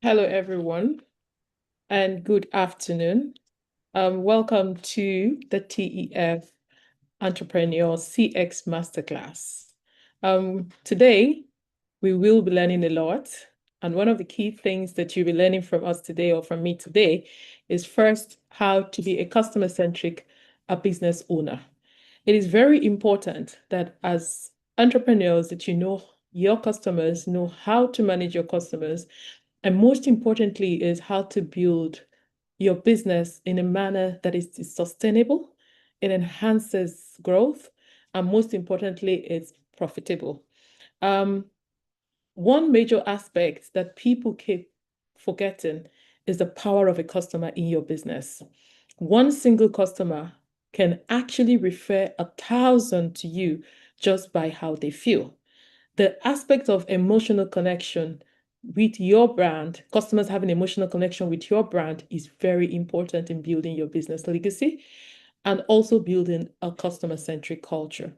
Hello, everyone, and good afternoon. Welcome to the TEF Entrepreneur CX Masterclass. Today, we will be learning a lot. And one of the key things that you'll be learning from us today or from me today is first, how to be a customer-centric business owner. It is very important that as entrepreneurs that you know your customers, know how to manage your customers, and most importantly, is how to build your business in a manner that is sustainable, it enhances growth, and most importantly, it's profitable. Um, One major aspect that people keep forgetting is the power of a customer in your business. One single customer can actually refer 1,000 to you just by how they feel. The aspect of emotional connection with your brand, customers having emotional connection with your brand, is very important in building your business legacy and also building a customer-centric culture.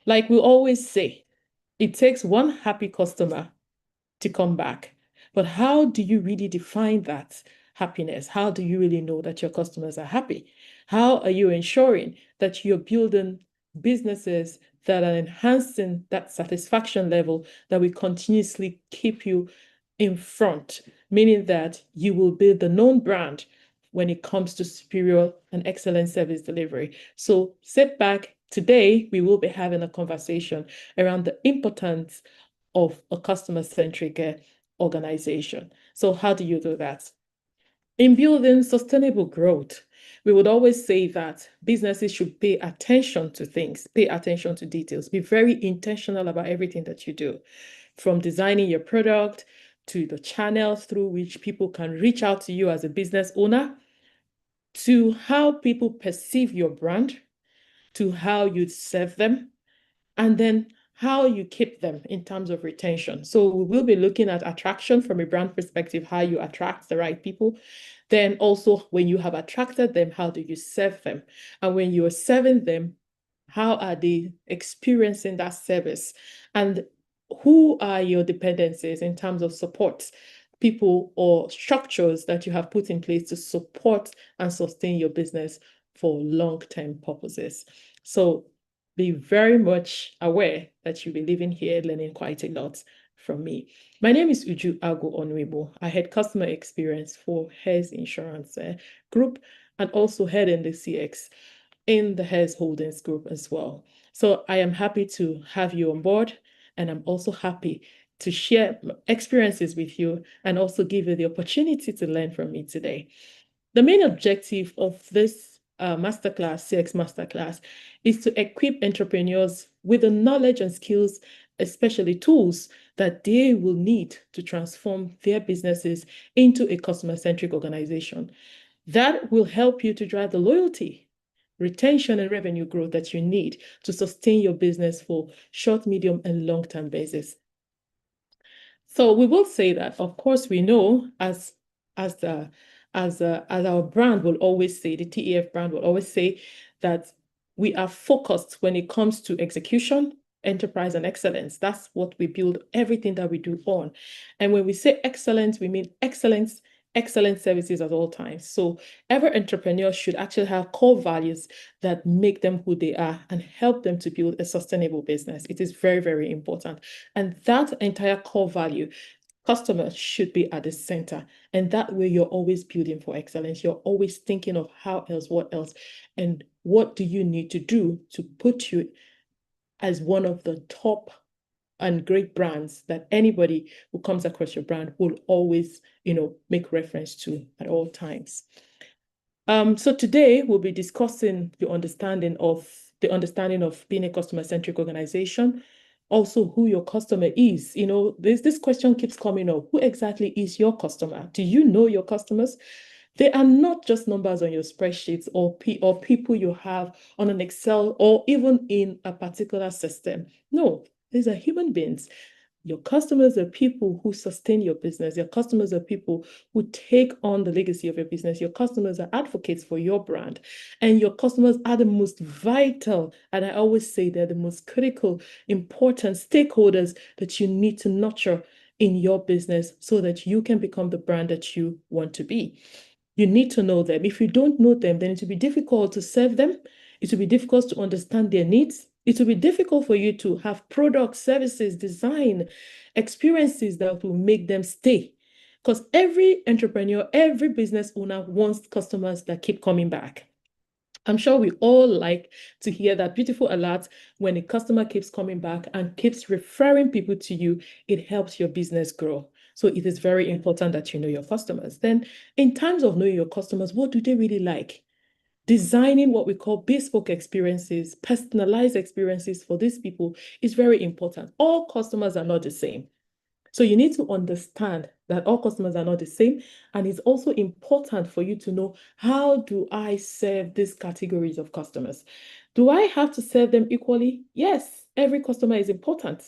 Like we always say, it takes one happy customer to come back. But how do you really define that happiness? How do you really know that your customers are happy? How are you ensuring that you're building businesses that are enhancing that satisfaction level that will continuously keep you in front, meaning that you will build the known brand when it comes to superior and excellent service delivery. So sit back. Today, we will be having a conversation around the importance of a customer-centric organization. So how do you do that? In building sustainable growth, we would always say that businesses should pay attention to things, pay attention to details, be very intentional about everything that you do, from designing your product to the channels through which people can reach out to you as a business owner, to how people perceive your brand, to how you serve them, and then how you keep them in terms of retention. So we will be looking at attraction from a brand perspective, how you attract the right people. Then also when you have attracted them, how do you serve them? And when you are serving them, how are they experiencing that service? And who are your dependencies in terms of support, people or structures that you have put in place to support and sustain your business for long-term purposes? So be very much aware that you'll be living here learning quite a lot from me. My name is Uju Ago Onwebo. I head customer experience for Hairs Insurance Group and also head in the CX in the Hairs Holdings Group as well. So I am happy to have you on board, and I'm also happy to share experiences with you and also give you the opportunity to learn from me today. The main objective of this masterclass, CX Masterclass, is to equip entrepreneurs with the knowledge and skills, especially tools that they will need to transform their businesses into a customer-centric organization. That will help you to drive the loyalty, retention, and revenue growth that you need to sustain your business for short, medium, and long-term basis. So we will say that, of course, we know as the as our brand will always say, the TEF brand will always say that we are focused when it comes to execution, enterprise, and excellence. That's what we build everything that we do on. And when we say excellence, we mean excellence, excellent services at all times. So every entrepreneur should actually have core values that make them who they are and help them to build a sustainable business. It is very, very important. And that entire core value, customers should be at the center. And that way you're always building for excellence. You're always thinking of how else, what else, and what do you need to do to put you as one of the top and great brands that anybody who comes across your brand will always, make reference to at all times. So today we'll be discussing the understanding of being a customer-centric organization, also who your customer is. This question keeps coming up. Who exactly is your customer? Do you know your customers? They are not just numbers on your spreadsheets or people you have on an Excel or even in a particular system. No, these are human beings. Your customers are people who sustain your business. Your customers are people who take on the legacy of your business. Your customers are advocates for your brand. And your customers are the most vital, and I always say they're the most critical, important stakeholders that you need to nurture in your business so that you can become the brand that you want to be. You need to know them. If you don't know them, then it will be difficult to serve them. It will be difficult to understand their needs. It will be difficult for you to have products, services, design, experiences that will make them stay. Because every entrepreneur, every business owner wants customers that keep coming back. I'm sure we all like to hear that beautiful alert when a customer keeps coming back and keeps referring people to you. It helps your business grow. So it is very important that you know your customers. Then, in terms of knowing your customers, what do they really like? Designing what we call bespoke experiences, personalized experiences for these people is very important. All customers are not the same. So you need to understand that all customers are not the same. And it's also important for you to know, how do I serve these categories of customers? Do I have to serve them equally? Yes, every customer is important.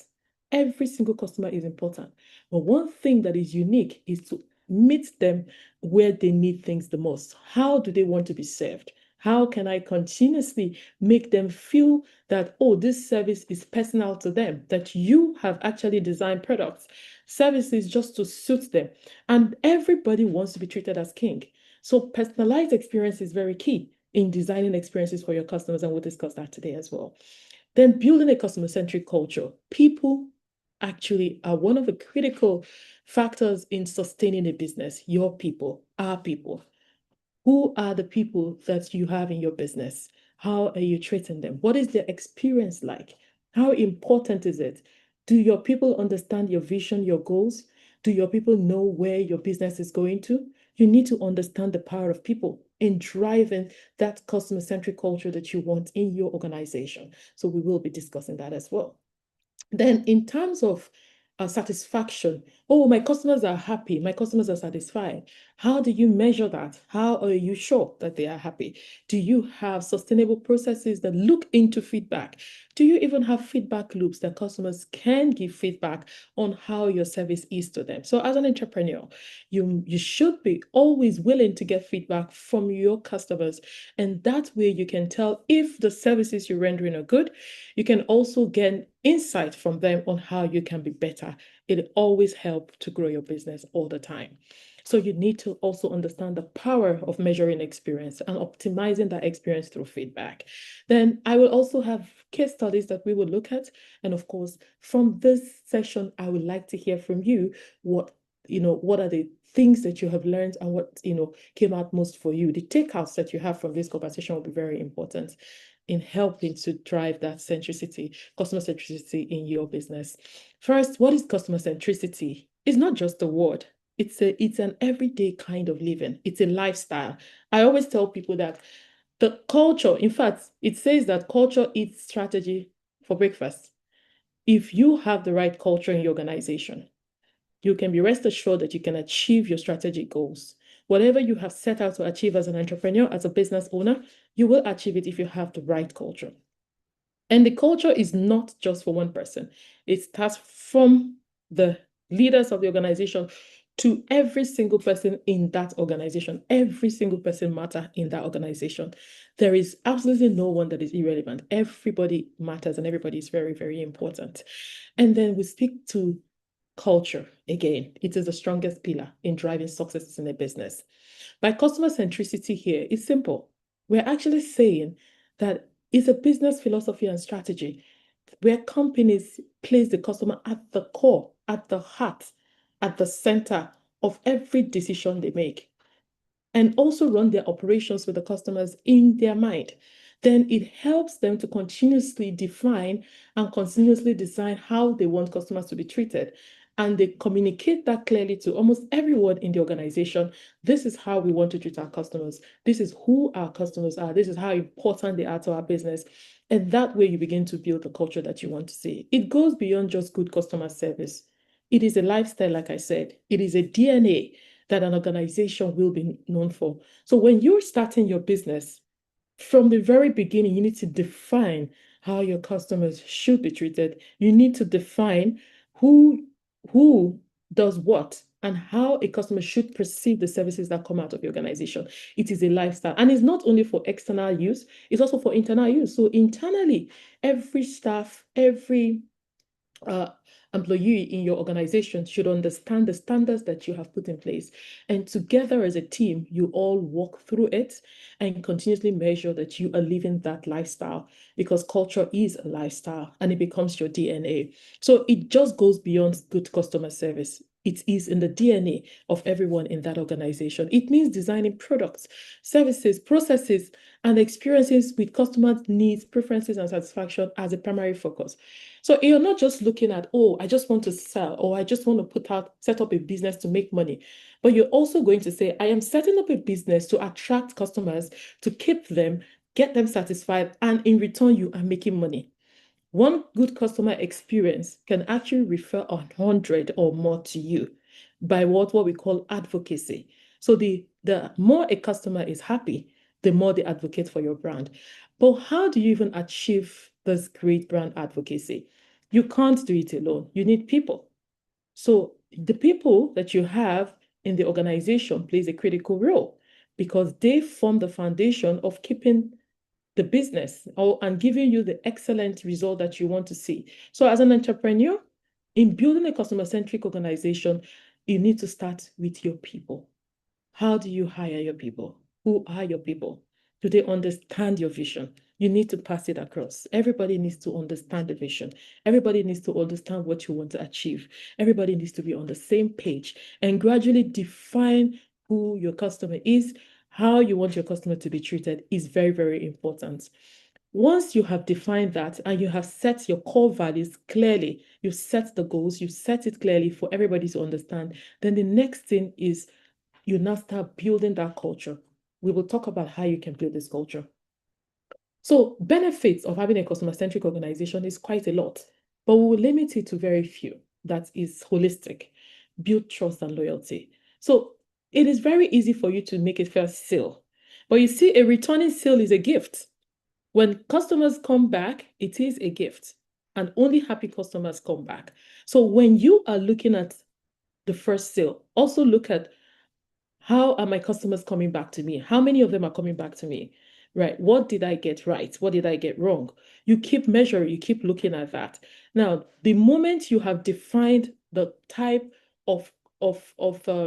Every single customer is important. But one thing that is unique is to meet them where they need things the most. How do they want to be served? How can I continuously make them feel that, oh, this service is personal to them, that you have actually designed products, services just to suit them. And everybody wants to be treated as king. So personalized experience is very key in designing experiences for your customers, and we'll discuss that today as well. Then building a customer-centric culture. People actually are one of the critical factors in sustaining a business. Your people, our people. Who are the people that you have in your business? How are you treating them? What is their experience like? How important is it? Do your people understand your vision, your goals? Do your people know where your business is going to? You need to understand the power of people in driving that customer-centric culture that you want in your organization. So we will be discussing that as well. Then, in terms of satisfaction, oh, my customers are happy, my customers are satisfied. How do you measure that? How are you sure that they are happy? Do you have sustainable processes that look into feedback? Do you even have feedback loops that customers can give feedback on how your service is to them? So, as an entrepreneur, you should be always willing to get feedback from your customers. And that way you can tell if the services you're rendering are good. You can also get insight from them on how you can be better. It always helps to grow your business all the time. So you need to also understand the power of measuring experience and optimizing that experience through feedback. Then I will also have case studies that we will look at. And of course, from this session, I would like to hear from you what are the things that you have learned and what came out most for you. The takeouts that you have from this conversation will be very important in helping to drive that centricity, customer centricity in your business. First, what is customer centricity? It's not just a word. It's an everyday kind of living. It's a lifestyle. I always tell people that the culture, in fact, it says that culture eats strategy for breakfast. If you have the right culture in your organization, you can be rest assured that you can achieve your strategic goals. Whatever you have set out to achieve as an entrepreneur, as a business owner, you will achieve it if you have the right culture. And the culture is not just for one person. It starts from the leaders of the organization to every single person in that organization. Every single person matters in that organization. There is absolutely no one that is irrelevant. Everybody matters and everybody is very, very important. And then we speak to culture. Again, it is the strongest pillar in driving success in a business. By customer centricity here, it's simple. We're actually saying that it's a business philosophy and strategy where companies place the customer at the core, at the heart, at the center of every decision they make, and also run their operations with the customers in their mind. Then it helps them to continuously define and continuously design how they want customers to be treated. And they communicate that clearly to almost everyone in the organization. This is how we want to treat our customers. This is who our customers are. This is how important they are to our business. And that way you begin to build the culture that you want to see. It goes beyond just good customer service. It is a lifestyle, like I said. It is a DNA that an organization will be known for. So when you're starting your business, from the very beginning, you need to define how your customers should be treated. You need to define who does what and how a customer should perceive the services that come out of your organization. It is a lifestyle. And it's not only for external use, it's also for internal use. So internally, every staff, every uh, employee in your organization should understand the standards that you have put in place. And together as a team, you all walk through it and continuously measure that you are living that lifestyle, because culture is a lifestyle and it becomes your DNA. So it just goes beyond good customer service. It is in the DNA of everyone in that organization. It means designing products, services, processes, and experiences with customer needs, preferences, and satisfaction as a primary focus. So you're not just looking at, oh, I just want to sell, or I just want to set up a business to make money. But you're also going to say, I am setting up a business to attract customers, to keep them, get them satisfied, and in return, you are making money. One good customer experience can actually refer 100 or more to you by what we call advocacy. So the more a customer is happy, the more they advocate for your brand. But how do you even achieve this great brand advocacy? You can't do it alone. You need people. So the people that you have in the organization plays a critical role, because they form the foundation of keeping the business and giving you the excellent result that you want to see. So as an entrepreneur, in building a customer-centric organization, you need to start with your people. How do you hire your people? Who are your people? Do they understand your vision? You need to pass it across. Everybody needs to understand the vision. Everybody needs to understand what you want to achieve. Everybody needs to be on the same page and gradually define who your customer is. How you want your customer to be treated is very, very important. Once you have defined that and you have set your core values clearly, you set the goals, you set it clearly for everybody to understand, then the next thing is you now start building that culture. We will talk about how you can build this culture. So benefits of having a customer-centric organization is quite a lot, but we will limit it to very few. That is holistic, build trust and loyalty. So it is very easy for you to make a first sale, but you see, a returning sale is a gift. When customers come back, it is a gift, and only happy customers come back. So when you are looking at the first sale, also look at, how are my customers coming back to me? How many of them are coming back to me? Right? What did I get right? What did I get wrong? You keep measuring, you keep looking at that. Now, the moment you have defined the type of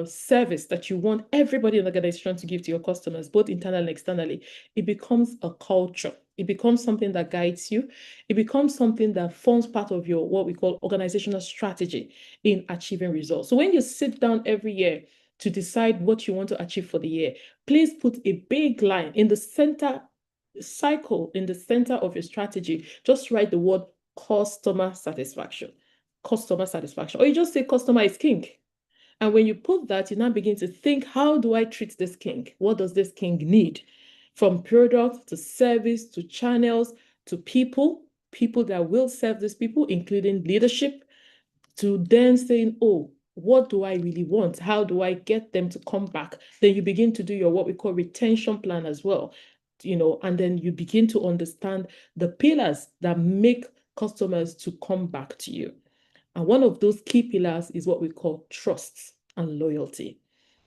service that you want everybody in the organization to give to your customers, both internally and externally, it becomes a culture. It becomes something that guides you. It becomes something that forms part of your what we call organizational strategy in achieving results. So when you sit down every year to decide what you want to achieve for the year, please put a big line in the center cycle, in the center of your strategy. Just write the word customer satisfaction. Customer satisfaction. Or you just say customer is king. And when you put that, you now begin to think, how do I treat this king? What does this king need? From product to service to channels to people that will serve these people, including leadership, to then saying, oh, what do I really want? How do I get them to come back? Then you begin to do your what we call retention plan as well, and then you begin to understand the pillars that make customers to come back to you. And one of those key pillars is what we call trust and loyalty.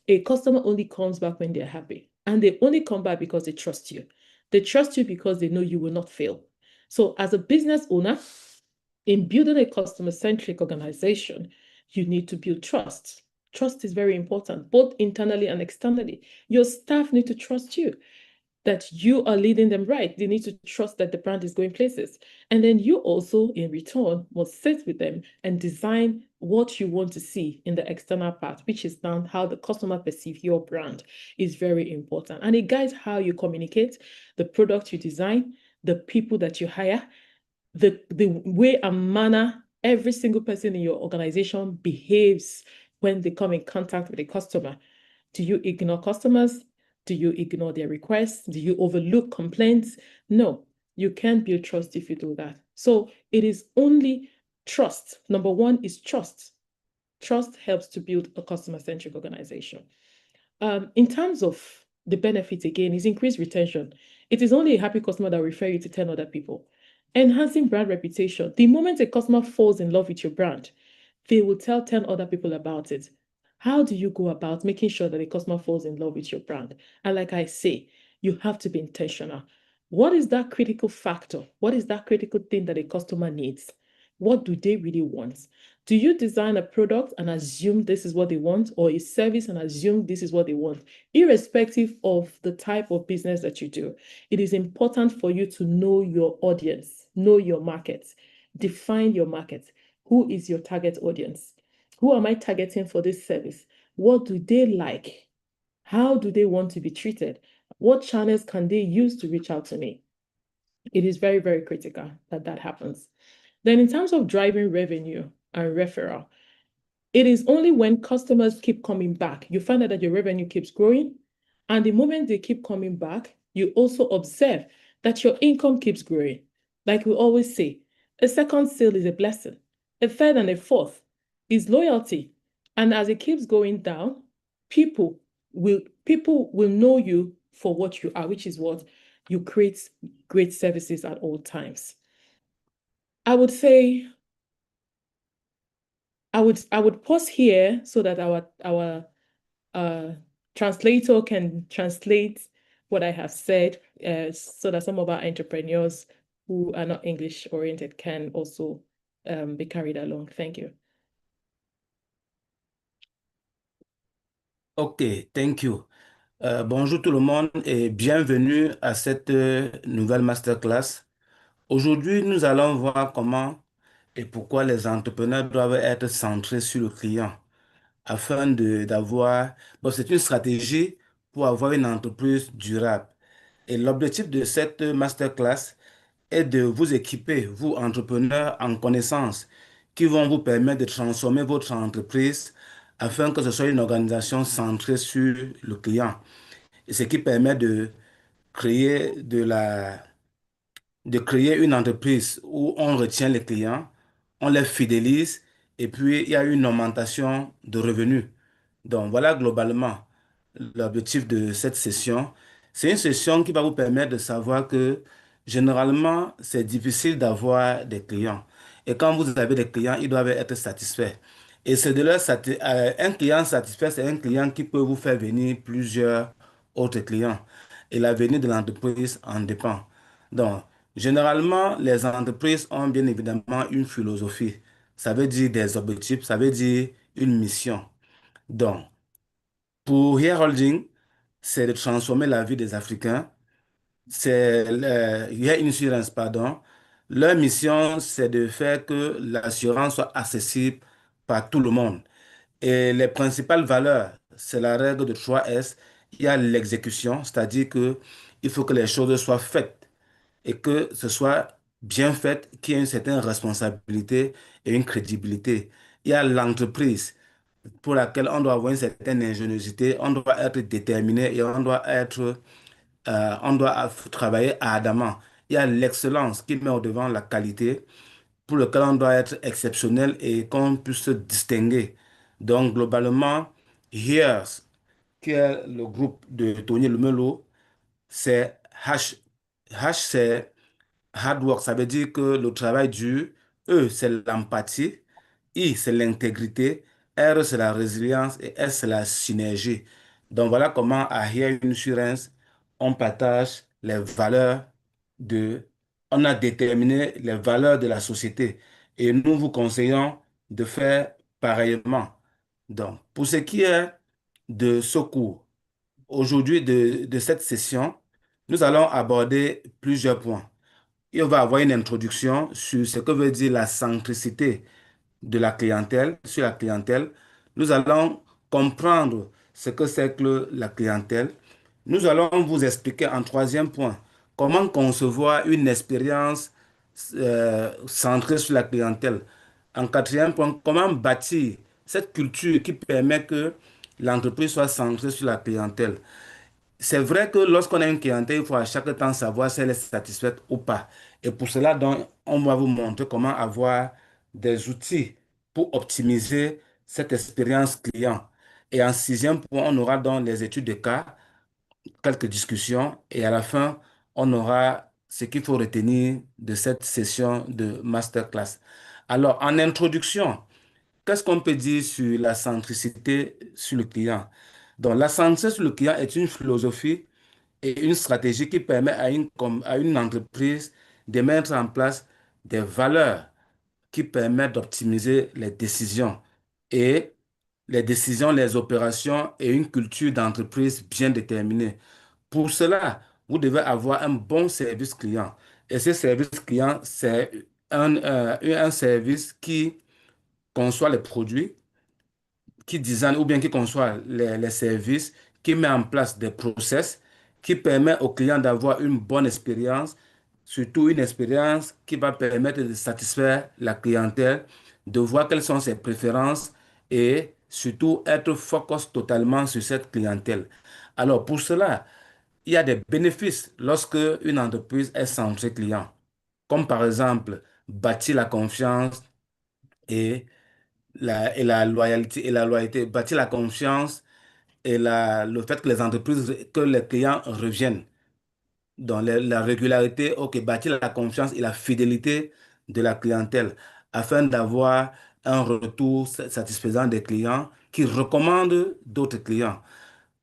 A customer only comes back when they're happy, and they only come back because they trust you. They trust you because they know you will not fail. So as a business owner, in building a customer-centric organization, you need to build trust. Trust is very important, both internally and externally. Your staff need to trust you, that you are leading them right. They need to trust that the brand is going places. And then you also, in return, must sit with them and design what you want to see in the external part, which is now how the customer perceives your brand is very important. And it guides how you communicate, the product you design, the people that you hire, the way and manner every single person in your organization behaves when they come in contact with a customer. Do you ignore customers? Do you ignore their requests? Do you overlook complaints? No, you can't build trust if you do that. So it is only trust. Number one is trust. Trust helps to build a customer-centric organization. In terms of the benefits, again, is increased retention. It is only a happy customer that will refer you to 10 other people. Enhancing brand reputation. The moment a customer falls in love with your brand, they will tell 10 other people about it. How do you go about making sure that a customer falls in love with your brand? And like I say, you have to be intentional. What is that critical factor? What is that critical thing that a customer needs? What do they really want? Do you design a product and assume this is what they want, or a service and assume this is what they want? Irrespective of the type of business that you do, it is important for you to know your audience, know your market, define your market. Who is your target audience? Who am I targeting for this service? What do they like? How do they want to be treated? What channels can they use to reach out to me? It is very, very critical that that happens. Then, in terms of driving revenue and referral, it is only when customers keep coming back, you find out that your revenue keeps growing. And the moment they keep coming back, you also observe that your income keeps growing. Like we always say, a second sale is a blessing. A third and a fourth is loyalty. And as it keeps going down, people people will know you for what you are, which is what you create great services at all times. I would say I would pause here so that our uh, translator can translate what I have said, so that some of our entrepreneurs who are not English oriented can also be carried along. Thank you. Ok, thank you. Bonjour tout le monde et bienvenue à cette nouvelle masterclass. Aujourd'hui, nous allons voir comment et pourquoi les entrepreneurs doivent être centrés sur le client afin d'avoir... Bon, c'est une stratégie pour avoir une entreprise durable. Et l'objectif de cette masterclass est de vous équiper, vous entrepreneurs, en connaissances qui vont vous permettre de transformer votre entreprise afin que ce soit une organisation centrée sur le client. Et ce qui permet créer de créer une entreprise où on retient les clients, on les fidélise et puis il y a une augmentation de revenus. Donc voilà globalement l'objectif de cette session. C'est une session qui va vous permettre de savoir que généralement c'est difficile d'avoir des clients. Et quand vous avez des clients, ils doivent être satisfaits. Et c'est de un client satisfait, c'est un client qui peut vous faire venir plusieurs autres clients. Et l'avenir de l'entreprise en dépend. Donc, généralement, les entreprises ont bien évidemment une philosophie. Ça veut dire des objectifs, ça veut dire une mission. Donc, pour Here Holding, c'est de transformer la vie des Africains. Here Insurance, pardon. Leur mission, c'est de faire que l'assurance soit accessible par tout le monde. Et les principales valeurs, c'est la règle de 3S. Il y a l'exécution, c'est-à-dire que il faut que les choses soient faites et que ce soit bien fait, qu'il y ait une certaine responsabilité et une crédibilité. Il y a l'entreprise pour laquelle on doit avoir une certaine ingéniosité, on doit être déterminé et on doit travailler ardemment. Il y a l'excellence qui met au devant la qualité, pour lequel on doit être exceptionnel et qu'on puisse se distinguer. Donc, globalement, HERES, qui est le groupe de Tony Lemelo, c'est H. H, c'est hard work, ça veut dire que le travail dur. E, c'est l'empathie. I, c'est l'intégrité. R, c'est la résilience. Et S, c'est la synergie. Donc voilà comment à Here Insurance, on partage les valeurs de... On a déterminé les valeurs de la société. Et nous vous conseillons de faire pareillement. Donc, pour ce qui est de ce cours, aujourd'hui de cette session, nous allons aborder plusieurs points. Il va avoir une introduction sur ce que veut dire la centricité de la clientèle, sur la clientèle. Nous allons comprendre ce que c'est que la clientèle. Nous allons vous expliquer en troisième point comment concevoir une expérience centrée sur la clientèle. En quatrième point, comment bâtir cette culture qui permet que l'entreprise soit centrée sur la clientèle. C'est vrai que lorsqu'on a une clientèle, il faut à chaque temps savoir si elle est satisfaite ou pas. Et pour cela, donc, on va vous montrer comment avoir des outils pour optimiser cette expérience client. Et en sixième point, on aura donc les études de cas, quelques discussions, et à la fin, on aura ce qu'il faut retenir de cette session de masterclass. Alors, en introduction, qu'est-ce qu'on peut dire sur la centricité sur le client? Donc, la centricité sur le client est une philosophie et une stratégie qui permet à à une entreprise de mettre en place des valeurs qui permet d'optimiser les décisions et les opérations et une culture d'entreprise bien déterminée. Pour cela, vous devez avoir un bon service client. Et ce service client, c'est un service qui conçoit les produits, qui design ou bien qui conçoit les services, qui met en place des process, qui permet aux clients d'avoir une bonne expérience, surtout une expérience qui va permettre de satisfaire la clientèle, de voir quelles sont ses préférences et surtout être focus totalement sur cette clientèle. Alors pour cela, il y a des bénéfices lorsque une entreprise est centrée client, comme par exemple bâtir la confiance et la loyauté, bâtir la confiance et le fait que les entreprises, que les clients reviennent. Donc la régularité, ok, bâtir la confiance et la fidélité de la clientèle afin d'avoir un retour satisfaisant des clients qui recommandent d'autres clients.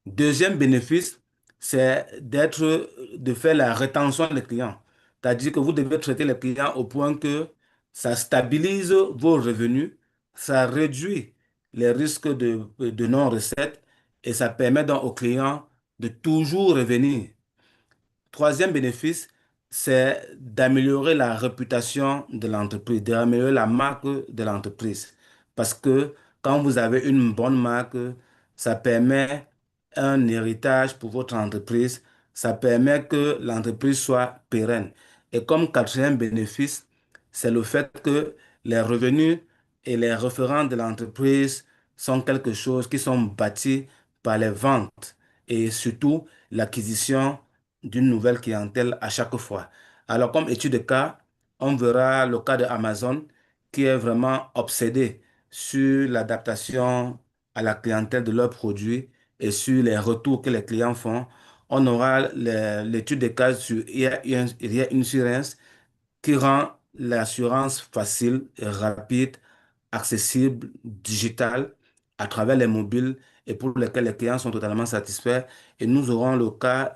Deuxième bénéfice, c'est de faire la rétention des clients. C'est-à-dire que vous devez traiter les clients au point que ça stabilise vos revenus, ça réduit les risques de non-recette et ça permet donc aux clients de toujours revenir. Troisième bénéfice, c'est d'améliorer la réputation de l'entreprise, d'améliorer la marque de l'entreprise. Parce que quand vous avez une bonne marque, ça permet un héritage pour votre entreprise, ça permet que l'entreprise soit pérenne. Et comme quatrième bénéfice, c'est le fait que les revenus et les référents de l'entreprise sont quelque chose qui sont bâtis par les ventes et surtout l'acquisition d'une nouvelle clientèle à chaque fois. Alors, comme étude de cas, on verra le cas de Amazon qui est vraiment obsédé sur l'adaptation à la clientèle de leurs produits et sur les retours que les clients font. On aura l'étude de cas sur il y a une assurance qui rend l'assurance facile, rapide, accessible, digitale à travers les mobiles et pour lesquels les clients sont totalement satisfaits. Et nous aurons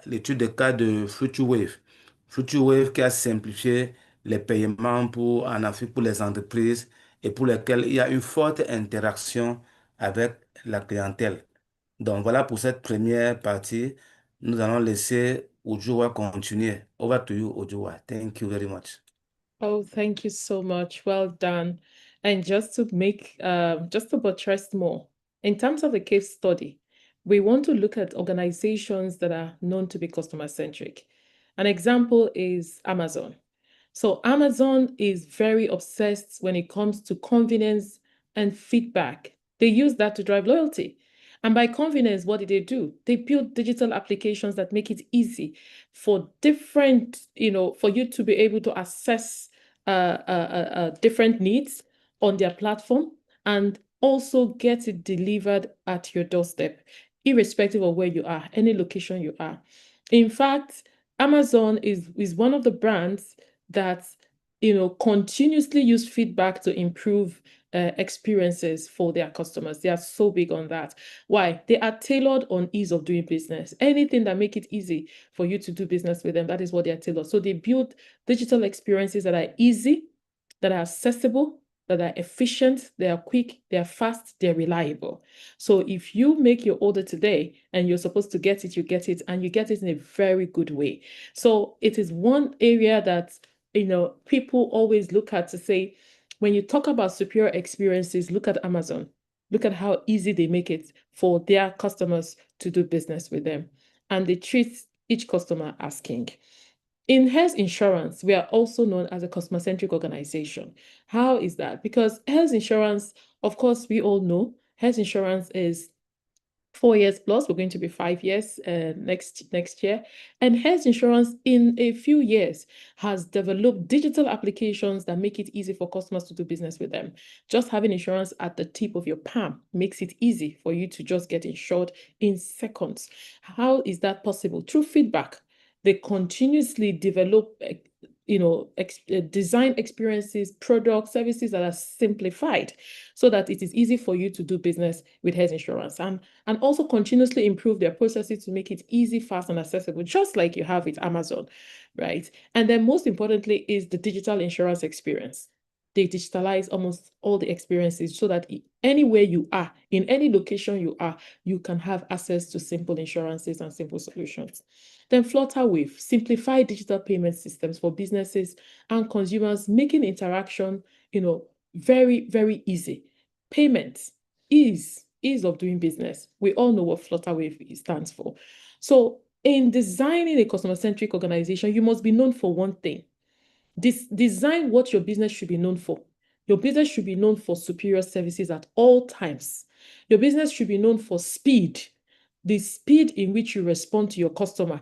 l'étude de cas de FutureWave. FutureWave qui a simplifié les paiements en Afrique pour les entreprises et pour lesquels il y a une forte interaction avec la clientèle. Donc voilà pour cette première partie. Nous allons laisser Ujua continuer. Over to you, Ujua. Thank you very much. Oh, thank you so much. Well done. And just to buttress more, in terms of the case study, we want to look at organizations that are known to be customer-centric. An example is Amazon. So Amazon is very obsessed when it comes to convenience and feedback. They use that to drive loyalty. And by convenience, what did they do? They built digital applications that make it easy for for you to be able to assess different needs on their platform and also get it delivered at your doorstep, irrespective of where you are, any location you are. In fact, Amazon is one of the brands that continuously use feedback to improve experiences for their customers. They are so big on that. Why? They are tailored on ease of doing business. Anything that make it easy for you to do business with them, that is what they are tailored. So they build digital experiences that are easy, that are accessible, that are efficient, they are quick, they are fast, they're reliable. So if you make your order today and you're supposed to get it, you get it, and you get it in a very good way. So it is one area that people always look at to say, when you talk about superior experiences, look at Amazon. Look at how easy they make it for their customers to do business with them. And they treat each customer as king. In health insurance, we are also known as a customer-centric organization. How is that? Because health insurance, of course, we all know health insurance is 4 years plus. We're going to be 5 years next year. And health insurance in a few years has developed digital applications that make it easy for customers to do business with them. Just having insurance at the tip of your palm makes it easy for you to just get insured in seconds. How is that possible? Through feedback. They continuously develop design experiences, products, services that are simplified so that it is easy for you to do business with health insurance, and also continuously improve their processes to make it easy, fast, and accessible, just like you have with Amazon, right? And then most importantly is the digital insurance experience. they digitalize almost all the experiences so that anywhere you are, in any location you are, you can have access to simple insurances and simple solutions. Then Flutterwave, simplify digital payment systems for businesses and consumers, making interaction, very, very easy. Payments, ease of doing business. We all know what Flutterwave stands for. So in designing a customer-centric organization, you must be known for one thing. Design what your business should be known for. Your business should be known for superior services at all times. Your business should be known for speed. The speed in which you respond to your customer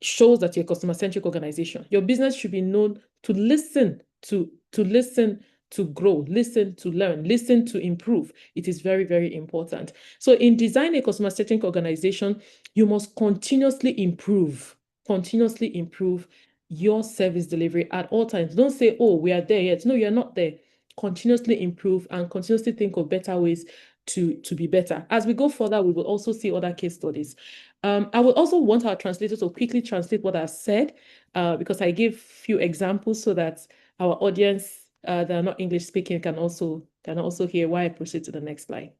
shows that you're a customer-centric organization. Your business should be known to listen, to listen, to grow, listen, to learn, listen, to improve. It is very, very important. So in designing a customer-centric organization, you must continuously improve your service delivery at all times. Don't say, oh, we are there yet. No, you're not there. Continuously improve and continuously think of better ways to be better. As we go further, we will also see other case studies. I would also want our translators to quickly translate what I've said, because I gave few examples so that our audience that are not English speaking can also hear why I proceed to the next slide.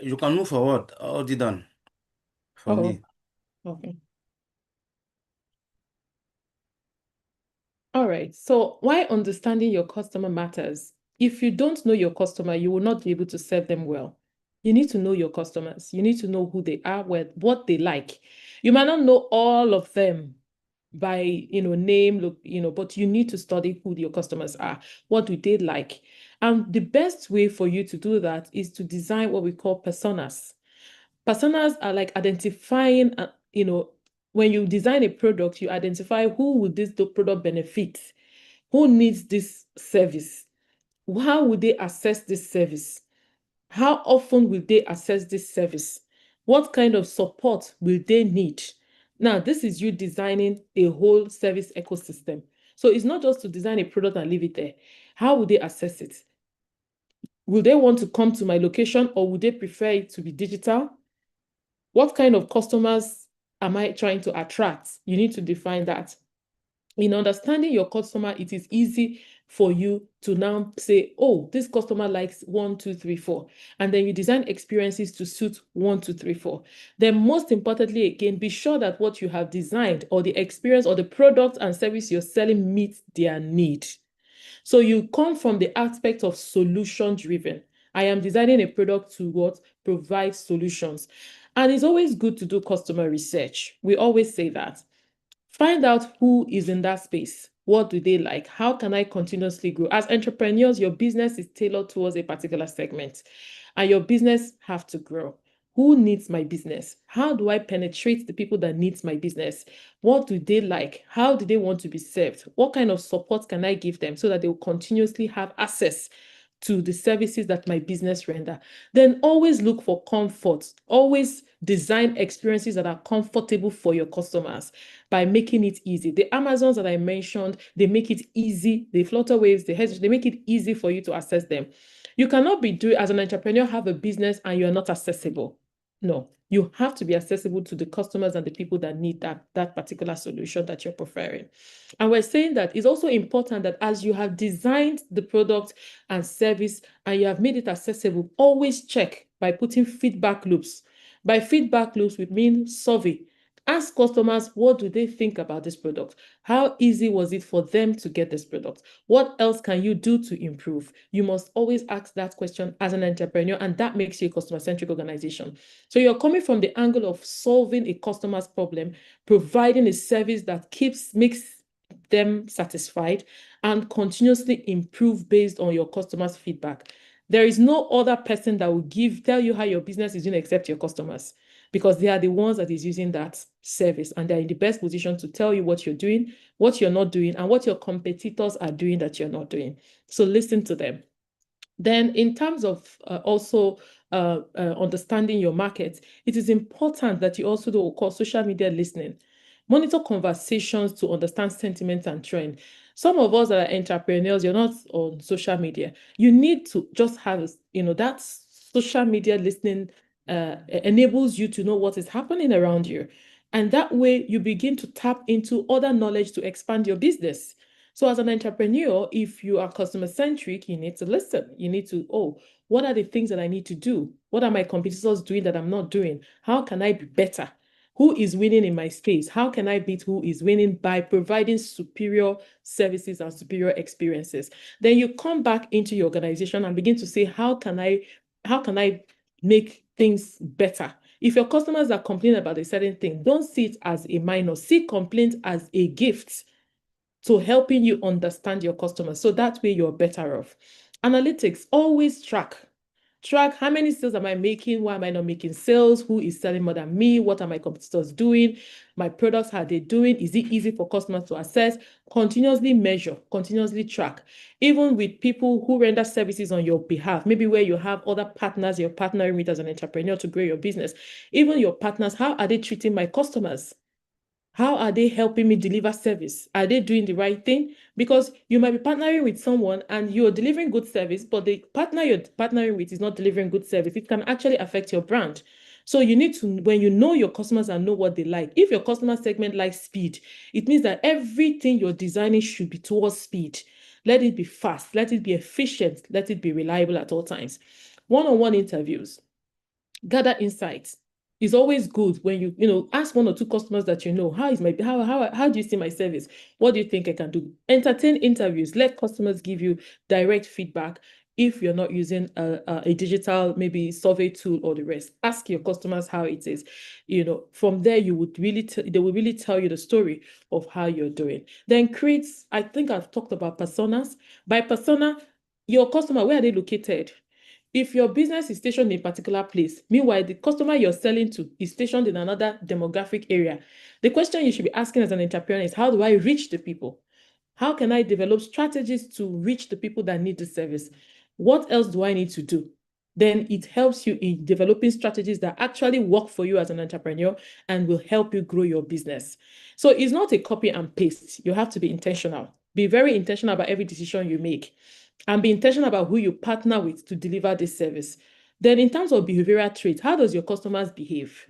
You can move forward. Already done for Oh, me. okay. All right. So why understanding your customer matters? If you don't know your customer, you will not be able to serve them well. You need to know your customers. You need to know who they are, what they like. You might not know all of them by name, look, but you need to study who your customers are. What do they like? And the best way for you to do that is to design what we call personas. Personas are like identifying, when you design a product, you identify who would this product benefit, who needs this service, how would they access this service, how often will they access this service, what kind of support will they need. Now, this is you designing a whole service ecosystem. So it's not just to design a product and leave it there. How will they access it? Will they want to come to my location, or would they prefer it to be digital? What kind of customers am I trying to attract? You need to define that. In understanding your customer, it is easy for you to now say, oh, this customer likes 1, 2, 3, 4. And then you design experiences to suit 1, 2, 3, 4. Then most importantly, again, be sure that what you have designed or the experience or the product and service you're selling meets their need. So you come from the aspect of solution driven. I am designing a product to what? Provide solutions. And it's always good to do customer research. We always say that. Find out who is in that space. What do they like? How can I continuously grow? As entrepreneurs, your business is tailored towards a particular segment, and your business have to grow. Who needs my business? How do I penetrate the people that needs my business? What do they like? How do they want to be served? What kind of support can I give them so that they will continuously have access to the services that my business render? Then always look for comfort. Always design experiences that are comfortable for your customers by making it easy. The Amazons that I mentioned, they make it easy. The Flutterwaves, they make it easy for you to access them. You cannot be doing, as an entrepreneur, have a business and you're not accessible. No, you have to be accessible to the customers and the people that need that particular solution that you're preferring. And we're saying that it's also important that as you have designed the product and service and you have made it accessible, always check by putting feedback loops. By feedback loops, we mean survey. Ask customers, what do they think about this product? How easy was it for them to get this product? What else can you do to improve? You must always ask that question as an entrepreneur, and that makes you a customer-centric organization. So you're coming from the angle of solving a customer's problem, providing a service that makes them satisfied, and continuously improve based on your customers' feedback. There is no other person that will tell you how your business is doing except your customers, because they are the ones that is using that service, and they're in the best position to tell you what you're doing, what you're not doing, and what your competitors are doing that you're not doing. So listen to them. Then in terms of also understanding your market, it is important that you also do what we call social media listening. Monitor conversations to understand sentiment and trend. Some of us that are entrepreneurs, you're not on social media. You need to just have, that social media listening enables you to know what is happening around you. And that way you begin to tap into other knowledge to expand your business. So as an entrepreneur, if you are customer centric, you need to listen. You need to, oh, what are the things that I need to do? What are my competitors doing that I'm not doing? How can I be better? Who is winning in my space? How can I beat who is winning by providing superior services and superior experiences? Then you come back into your organization and begin to say, how can I make things better? If your customers are complaining about a certain thing, don't see it as a minor. See complaint as a gift to helping you understand your customers. So that way you're better off. Analytics, always track. Track how many sales am I making? Why am I not making sales? Who is selling more than me? What are my competitors doing? My products, how are they doing? Is it easy for customers to access? Continuously measure, continuously track. Even with people who render services on your behalf, maybe where you have other partners you're partnering with as an entrepreneur to grow your business. Even your partners, how are they treating my customers? How are they helping me deliver service? Are they doing the right thing? Because you might be partnering with someone and you're delivering good service, but the partner you're partnering with is not delivering good service. It can actually affect your brand. So you need to, when you know your customers and know what they like, if your customer segment likes speed, it means that everything you're designing should be towards speed. Let it be fast, let it be efficient, let it be reliable at all times. One-on-one interviews, gather insights. It's always good when you ask one or two customers that how do you see my service? What do you think I can do? Entertain interviews. Let customers give you direct feedback. If you're not using a digital maybe survey tool or the rest, ask your customers how it is. From there you would really they will really tell you the story of how you're doing. Then create. I think I've talked about personas. By persona, your customer, where are they located? If your business is stationed in a particular place, meanwhile, the customer you're selling to is stationed in another demographic area, the question you should be asking as an entrepreneur is, how do I reach the people? How can I develop strategies to reach the people that need the service? What else do I need to do? Then it helps you in developing strategies that actually work for you as an entrepreneur and will help you grow your business. So it's not a copy and paste. You have to be intentional. Be very intentional about every decision you make and be intentional about who you partner with to deliver this service. Then in terms of behavioral traits, how does your customers behave?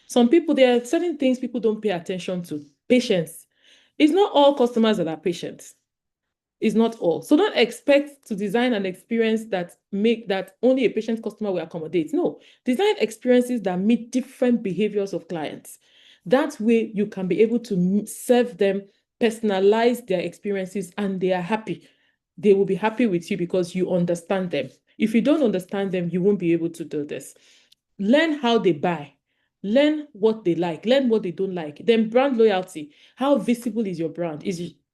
Some people, there are certain things people don't pay attention to. Patience. It's not all customers that are patient. It's not all. So don't expect to design an experience that only a patient customer will accommodate. No, design experiences that meet different behaviors of clients. That way you can be able to serve them, personalize their experiences, and they are happy. They will be happy with you because you understand them. If you don't understand them, you won't be able to do this. Learn how they buy. Learn what they like. Learn what they don't like. Then brand loyalty. How visible is your brand?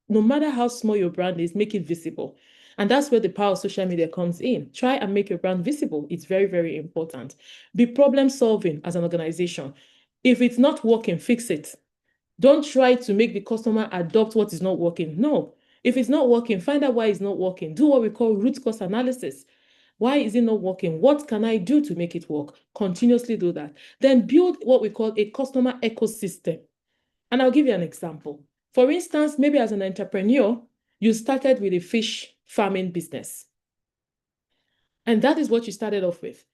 No matter how small your brand is, make it visible. And that's where the power of social media comes in. Try and make your brand visible. It's very, very important. Be problem solving as an organization. If it's not working, fix it. Don't try to make the customer adopt what is not working. No. If it's not working, find out why it's not working. Do what we call root cause analysis. Why is it not working? What can I do to make it work? Continuously do that. Then build what we call a customer ecosystem. And I'll give you an example. For instance, maybe as an entrepreneur, you started with a fish farming business. And that is what you started off with.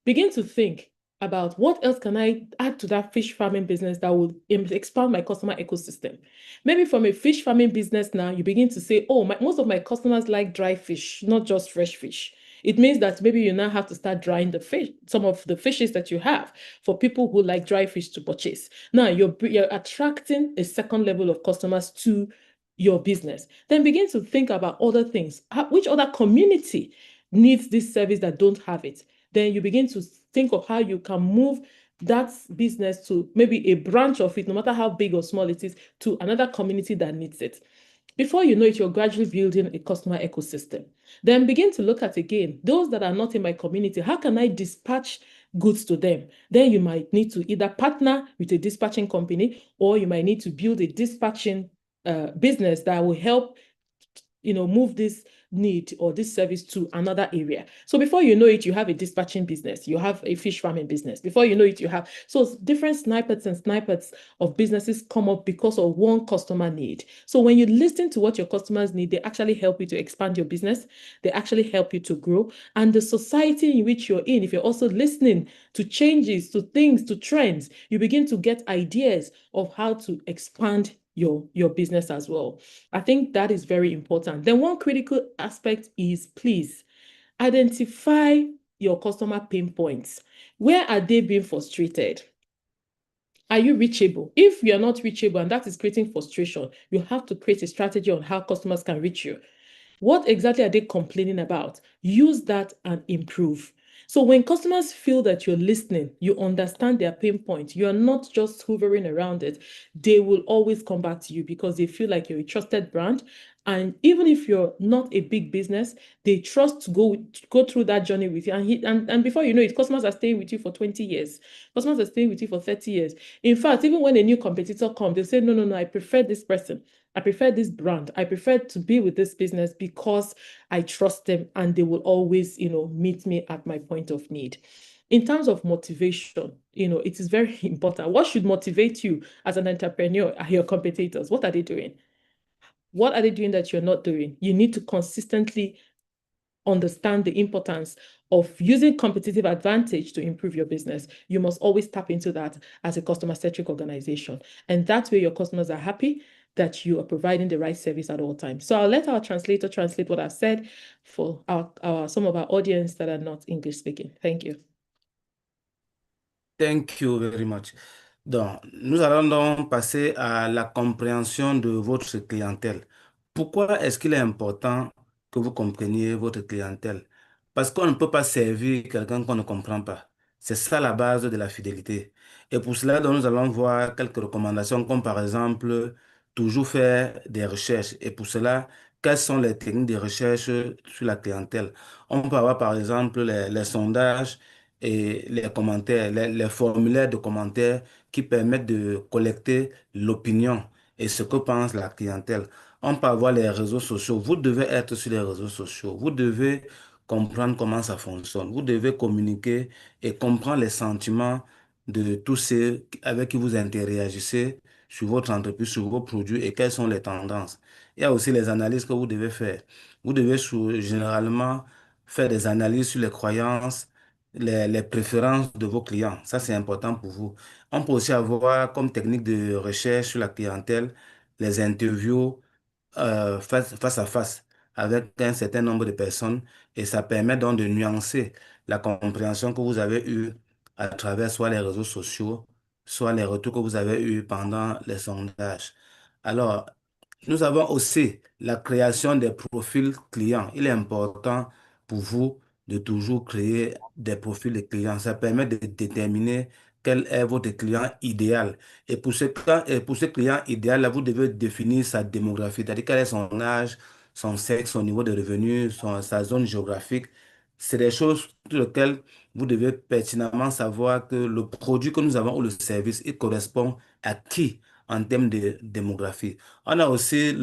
Begin to think about what else can I add to that fish farming business that will expand my customer ecosystem. Maybe from a fish farming business now, you begin to say, oh, most of my customers like dry fish, not just fresh fish. It means that maybe you now have to start drying the fish, some of the fishes that you have for people who like dry fish to purchase. Now you're attracting a second level of customers to your business. Then begin to think about other things. Which other community needs this service that don't have it? Then you begin to think of how you can move that business to maybe a branch of it, no matter how big or small it is, to another community that needs it. Before you know it, you're gradually building a customer ecosystem. Then begin to look at, again, those that are not in my community, how can I dispatch goods to them? Then you might need to either partner with a dispatching company, or you might need to build a dispatching business that will help move need or this service to another area. So before you know it, you have a dispatching business, you have a fish farming business. Before you know it, you have so different snippets of businesses come up because of one customer need. So when you listen to what your customers need, they actually help you to expand your business. They actually help you to grow. And the society in which you're in, if you're also listening to changes, to things, to trends, you begin to get ideas of how to expand your business as well. I think that is very important. Then one critical aspect is please identify your customer pain points. Where are they being frustrated? Are you reachable? If you're not reachable and that is creating frustration, you have to create a strategy on how customers can reach you. What exactly are they complaining about? Use that and improve. So when customers feel that you're listening, you understand their pain point, you're not just hovering around it, they will always come back to you because they feel like you're a trusted brand. And even if you're not a big business, they trust to go through that journey with you. And before you know it, customers are staying with you for 20 years. Customers are staying with you for 30 years. In fact, even when a new competitor comes, they say, no, no, no, I prefer this person. I prefer this brand. I prefer to be with this business because I trust them and they will always, meet me at my point of need. In terms of motivation, it is very important. What should motivate you as an entrepreneur are your competitors? What are they doing? What are they doing that you're not doing? You need to consistently understand the importance of using competitive advantage to improve your business. You must always tap into that as a customer-centric organization. And that way your customers are happy that you are providing the right service at all times. So I'll let our translator translate what I've said for some of our audience that are not English speaking. Thank you. Thank you very much. Donc, nous allons donc passer à la compréhension de votre clientèle. Pourquoi est-ce qu'il est important que vous compreniez votre clientèle? Parce qu'on ne peut pas servir quelqu'un qu'on ne comprend pas. C'est ça la base de la fidélité. Et pour cela, donc, nous allons voir quelques recommandations, comme par exemple, toujours faire des recherches. Et pour cela, quelles sont les techniques de recherche sur la clientèle? On peut avoir par exemple les sondages et les commentaires, les formulaires de commentaires qui permettent de collecter l'opinion et ce que pense la clientèle. On peut avoir les réseaux sociaux. Vous devez être sur les réseaux sociaux. Vous devez comprendre comment ça fonctionne. Vous devez communiquer et comprendre les sentiments de tous ceux avec qui vous interagissez sur votre entreprise, sur vos produits et quelles sont les tendances. Il y a aussi les analyses que vous devez faire. Vous devez généralement faire des analyses sur les croyances, les préférences de vos clients. Ça, c'est important pour vous. On peut aussi avoir comme technique de recherche sur la clientèle les interviews face à face avec un certain nombre de personnes et ça permet donc de nuancer la compréhension que vous avez eue à travers soit les réseaux sociaux, soit les retours que vous avez eus pendant les sondages. Alors, nous avons aussi la création des profils clients. Il est important pour vous de toujours créer des profils de clients. Ça permet de déterminer quel est votre client idéal. Et pour ce client idéal-là, vous devez définir sa démographie, c'est-à-dire quel est son âge, son sexe, son niveau de revenus, sa zone géographique. C'est des choses sur lesquelles vous devez pertinemment savoir que le produit que nous avons ou le service, il correspond à qui en termes de démographie. On a aussi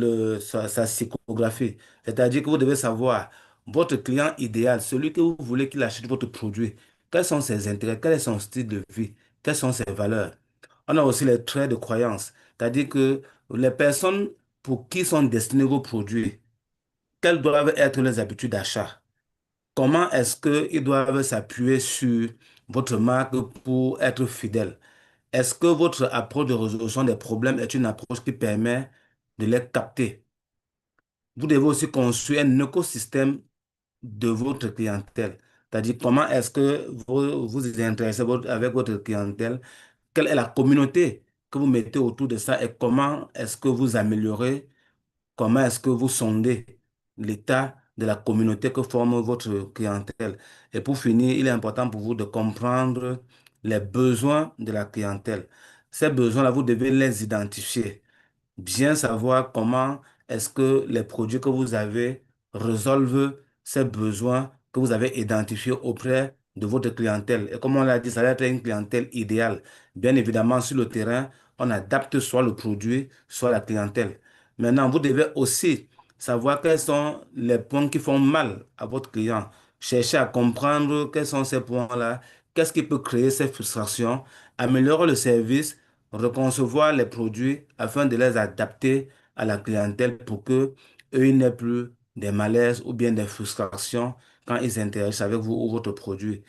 sa psychographie, c'est-à-dire que vous devez savoir votre client idéal, celui que vous voulez qu'il achète votre produit, quels sont ses intérêts, quel est son style de vie, quelles sont ses valeurs. On a aussi les traits de croyance, c'est-à-dire que les personnes pour qui sont destinés vos produits, quelles doivent être les habitudes d'achat? Comment est-ce qu'ils doivent s'appuyer sur votre marque pour être fidèles? Est-ce que votre approche de résolution des problèmes est une approche qui permet de les capter? Vous devez aussi construire un écosystème de votre clientèle. C'est-à-dire comment est-ce que vous vous intéressez avec votre clientèle? Quelle est la communauté que vous mettez autour de ça et comment est-ce que vous améliorez, comment est-ce que vous sondez l'état de la communauté que forme votre clientèle? Et pour finir, il est important pour vous de comprendre les besoins de la clientèle. Ces besoins-là, vous devez les identifier, bien savoir comment est-ce que les produits que vous avez résolvent ces besoins que vous avez identifiés auprès de votre clientèle. Et comme on l'a dit, ça va être une clientèle idéale. Bien évidemment, sur le terrain, on adapte soit le produit, soit la clientèle. Maintenant, vous devez aussi savoir quels sont les points qui font mal à votre client. Cherchez à comprendre quels sont ces points-là, qu'est-ce qui peut créer ces frustrations, améliorer le service, reconcevoir les produits afin de les adapter à la clientèle pour que eux ils n'aient plus des malaises ou bien des frustrations quand ils interagissent avec vous ou votre produit.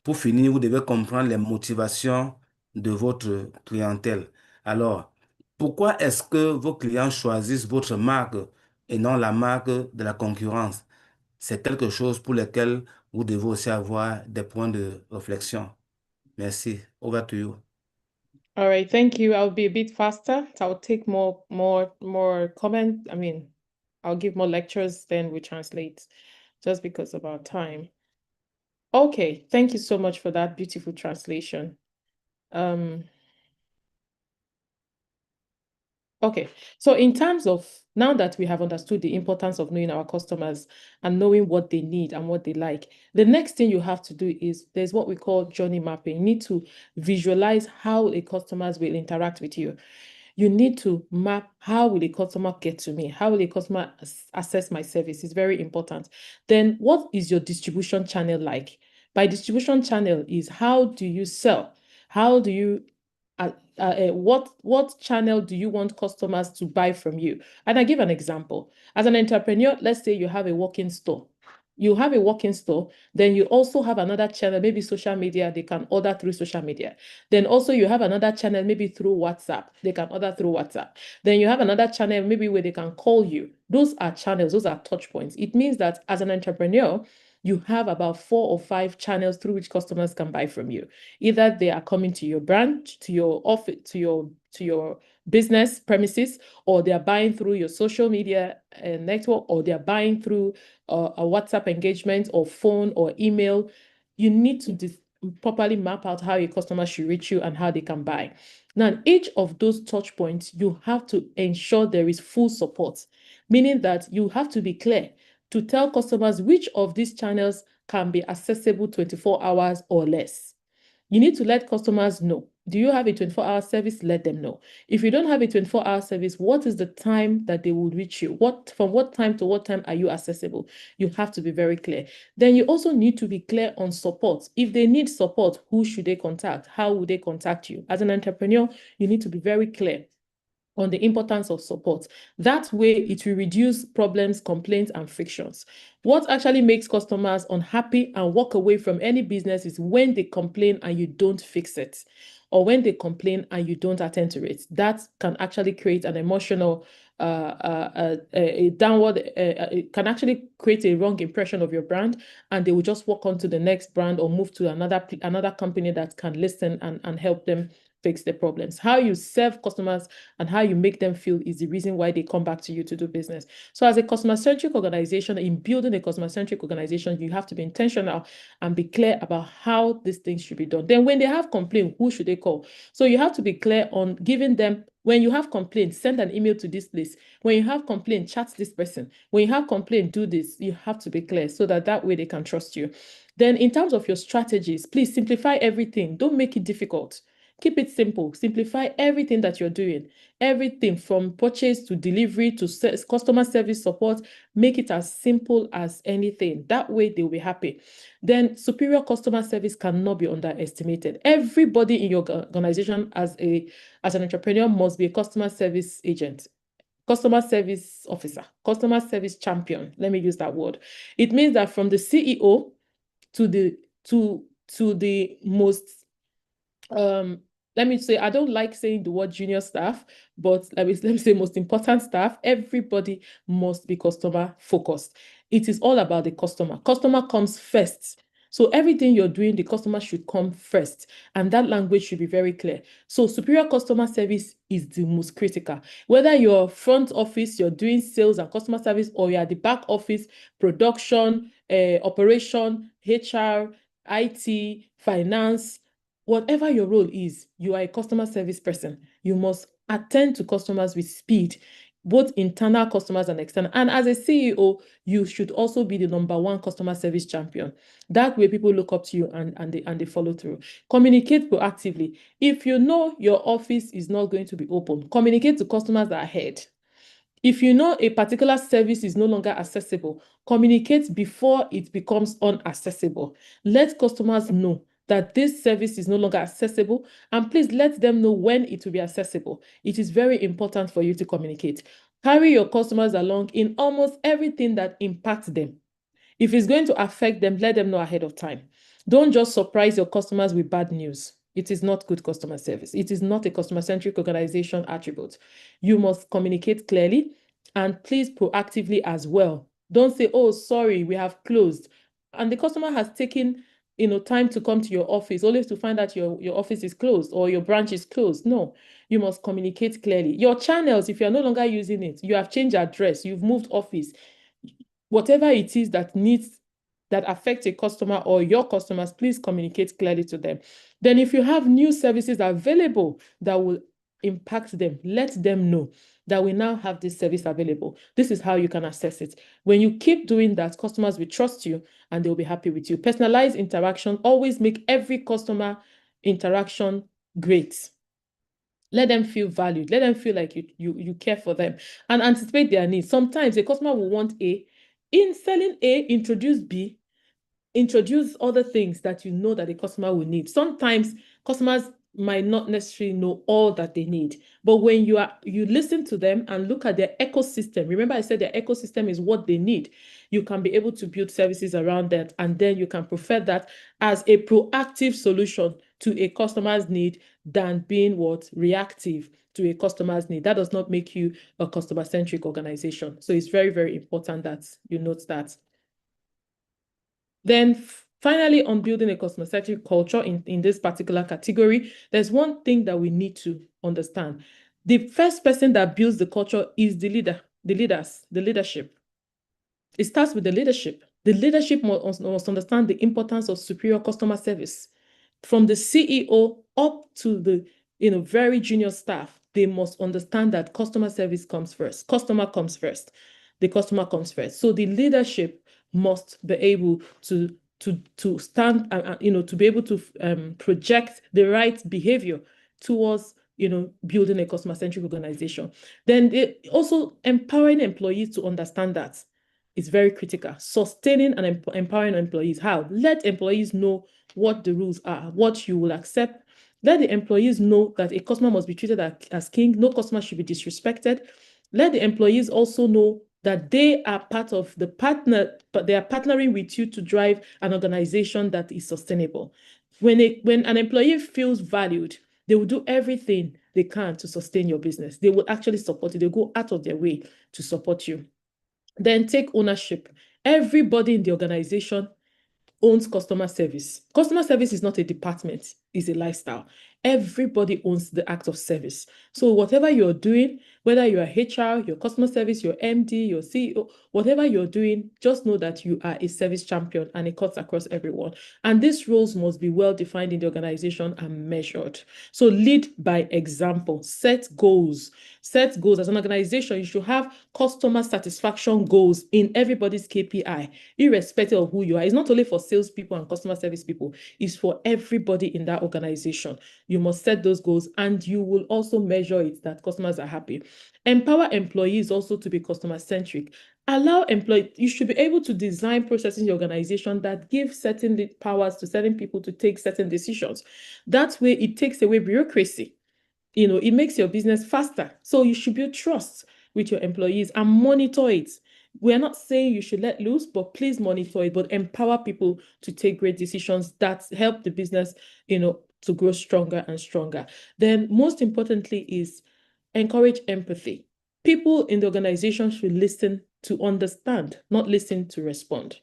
Pour finir, vous devez comprendre les motivations de votre clientèle. Alors, pourquoi est-ce que vos clients choisissent votre marque et non la marque de la concurrence? C'est quelque chose pour lequel vous devez aussi avoir des points de réflexion. Merci. Over to you. All right, thank you. I'll be a bit faster. So I'll take more comment. I mean, I'll give more lectures, then we translate just because of our time. Okay, thank you so much for that beautiful translation. Um, Okay, so in terms of now that we have understood the importance of knowing our customers and knowing what they need and what they like, the next thing you have to do is there's what we call journey mapping. You need to visualize how the customers will interact with you. You need to map how will a customer get to me? How will a customer access my service? It's very important. Then what is your distribution channel like? By distribution channel is how do you sell? How do you what channel do you want customers to buy from you? And I give an example. As an entrepreneur, let's say you have a walk-in store. You have a walk-in store, then you also have another channel, maybe social media, they can order through social media. Then also you have another channel, maybe through WhatsApp, they can order through WhatsApp. Then you have another channel, maybe where they can call you. Those are channels, those are touch points. It means that as an entrepreneur, you have about 4 or 5 channels through which customers can buy from you. Either they are coming to your branch, to your office, to your business premises, or they are buying through your social media network, or they are buying through a WhatsApp engagement or phone or email. You need to properly map out how your customers should reach you and how they can buy. Now, each of those touch points, you have to ensure there is full support, meaning that you have to be clear to tell customers which of these channels can be accessible 24 hours or less. You need to let customers know. Do you have a 24-hour service? Let them know. If you don't have a 24-hour service, what is the time that they will reach you? From what time to what time are you accessible? You have to be very clear. Then you also need to be clear on support. If they need support, who should they contact? How will they contact you? As an entrepreneur, you need to be very clear on the importance of support. That way, it will reduce problems, complaints, and frictions. What actually makes customers unhappy and walk away from any business is when they complain and you don't fix it, or when they complain and you don't attend to it. That can actually create an emotional, a downward, it can actually create a wrong impression of your brand, and they will just walk on to the next brand or move to another company that can listen and help them fix the problems. How you serve customers and how you make them feel is the reason why they come back to you to do business. So as a customer-centric organization, in building a customer-centric organization, you have to be intentional and be clear about how these things should be done. Then when they have complaint, who should they call? So you have to be clear on giving them, when you have complaints, send an email to this list. When you have complaint, chat this person. When you have complaint, do this. You have to be clear so that way they can trust you. Then in terms of your strategies, please simplify everything. Don't make it difficult. Keep it simple. Simplify everything that you're doing. Everything from purchase to delivery to customer service support. Make it as simple as anything. That way they'll be happy. Then superior customer service cannot be underestimated. Everybody in your organization as an entrepreneur must be a customer service agent, customer service officer, customer service champion. Let me use that word. It means that from the CEO to the most let me say, I don't like saying the word junior staff, but let me say most important staff, everybody must be customer focused. It is all about the customer. Customer comes first. So everything you're doing, the customer should come first. And that language should be very clear. So superior customer service is the most critical. Whether you're front office, you're doing sales and customer service, or you're at the back office, production, operation, HR, IT, finance, whatever your role is, you are a customer service person. You must attend to customers with speed, both internal customers and external. And as a CEO, you should also be the #1 customer service champion. That way, people look up to you and they follow through. Communicate proactively. If you know your office is not going to be open, communicate to customers ahead. If you know a particular service is no longer accessible, communicate before it becomes unaccessible. Let customers know that this service is no longer accessible, and please let them know when it will be accessible. It is very important for you to communicate. Carry your customers along in almost everything that impacts them. If it's going to affect them, let them know ahead of time. Don't just surprise your customers with bad news. It is not good customer service. It is not a customer-centric organization attribute. You must communicate clearly and please proactively as well. Don't say, oh, sorry, we have closed. And the customer has taken time to come to your office, only to find out your office is closed or your branch is closed. No, you must communicate clearly. Your channels, if you're no longer using it, you have changed address, you've moved office, whatever it is that affects a customer or your customers, please communicate clearly to them. Then if you have new services available that will impact them, let them know that we now have this service available. This is how you can access it. When you keep doing that, customers will trust you and they'll be happy with you. Personalized interaction, always make every customer interaction great. Let them feel valued. Let them feel like you care for them and anticipate their needs. Sometimes a customer will want A. In selling A, introduce B, introduce other things that you know that the customer will need. Sometimes customers might not necessarily know all that they need, but when you listen to them and look at their ecosystem, remember I said their ecosystem is what they need, you can be able to build services around that, and then you can prefer that as a proactive solution to a customer's need than being what reactive to a customer's need. That does not make you a customer-centric organization. So it's very, very important that you note that. Then finally, on building a customer-centric culture in this particular category, there's one thing that we need to understand. The first person that builds the culture is the leader, the leaders, the leadership. It starts with the leadership. The leadership must understand the importance of superior customer service. From the CEO up to the very junior staff, they must understand that customer service comes first. Customer comes first. The customer comes first. So the leadership must be able to stand, to be able to project the right behavior towards building a customer-centric organization. Then also empowering employees to understand that is very critical. Sustaining and empowering employees. How? Let employees know what the rules are, what you will accept. Let the employees know that a customer must be treated as king. No customer should be disrespected. Let the employees also know that they are part of the partner, but they are partnering with you to drive an organization that is sustainable. When an employee feels valued, they will do everything they can to sustain your business. They will actually support you. They go out of their way to support you. Then take ownership. Everybody in the organization owns customer service. Customer service is not a department, it's a lifestyle. Everybody owns the act of service. So whatever you're doing, whether you're HR, your customer service, your MD, your CEO, whatever you're doing, just know that you are a service champion and it cuts across everyone. And these roles must be well defined in the organization and measured. So lead by example, set goals. Set goals. As an organization, you should have customer satisfaction goals in everybody's KPI, irrespective of who you are. It's not only for salespeople and customer service people, it's for everybody in that organization. You must set those goals and you will also measure it that customers are happy. Empower employees also to be customer-centric. Allow employees, you should be able to design processes in your organization that give certain powers to certain people to take certain decisions. That way, it takes away bureaucracy. It makes your business faster. So you should build trust with your employees and monitor it. We're not saying you should let loose, but please monitor it, but empower people to take great decisions that help the business, to grow stronger and stronger. Then most importantly is encourage empathy. People in the organization should listen to understand, not listen to respond.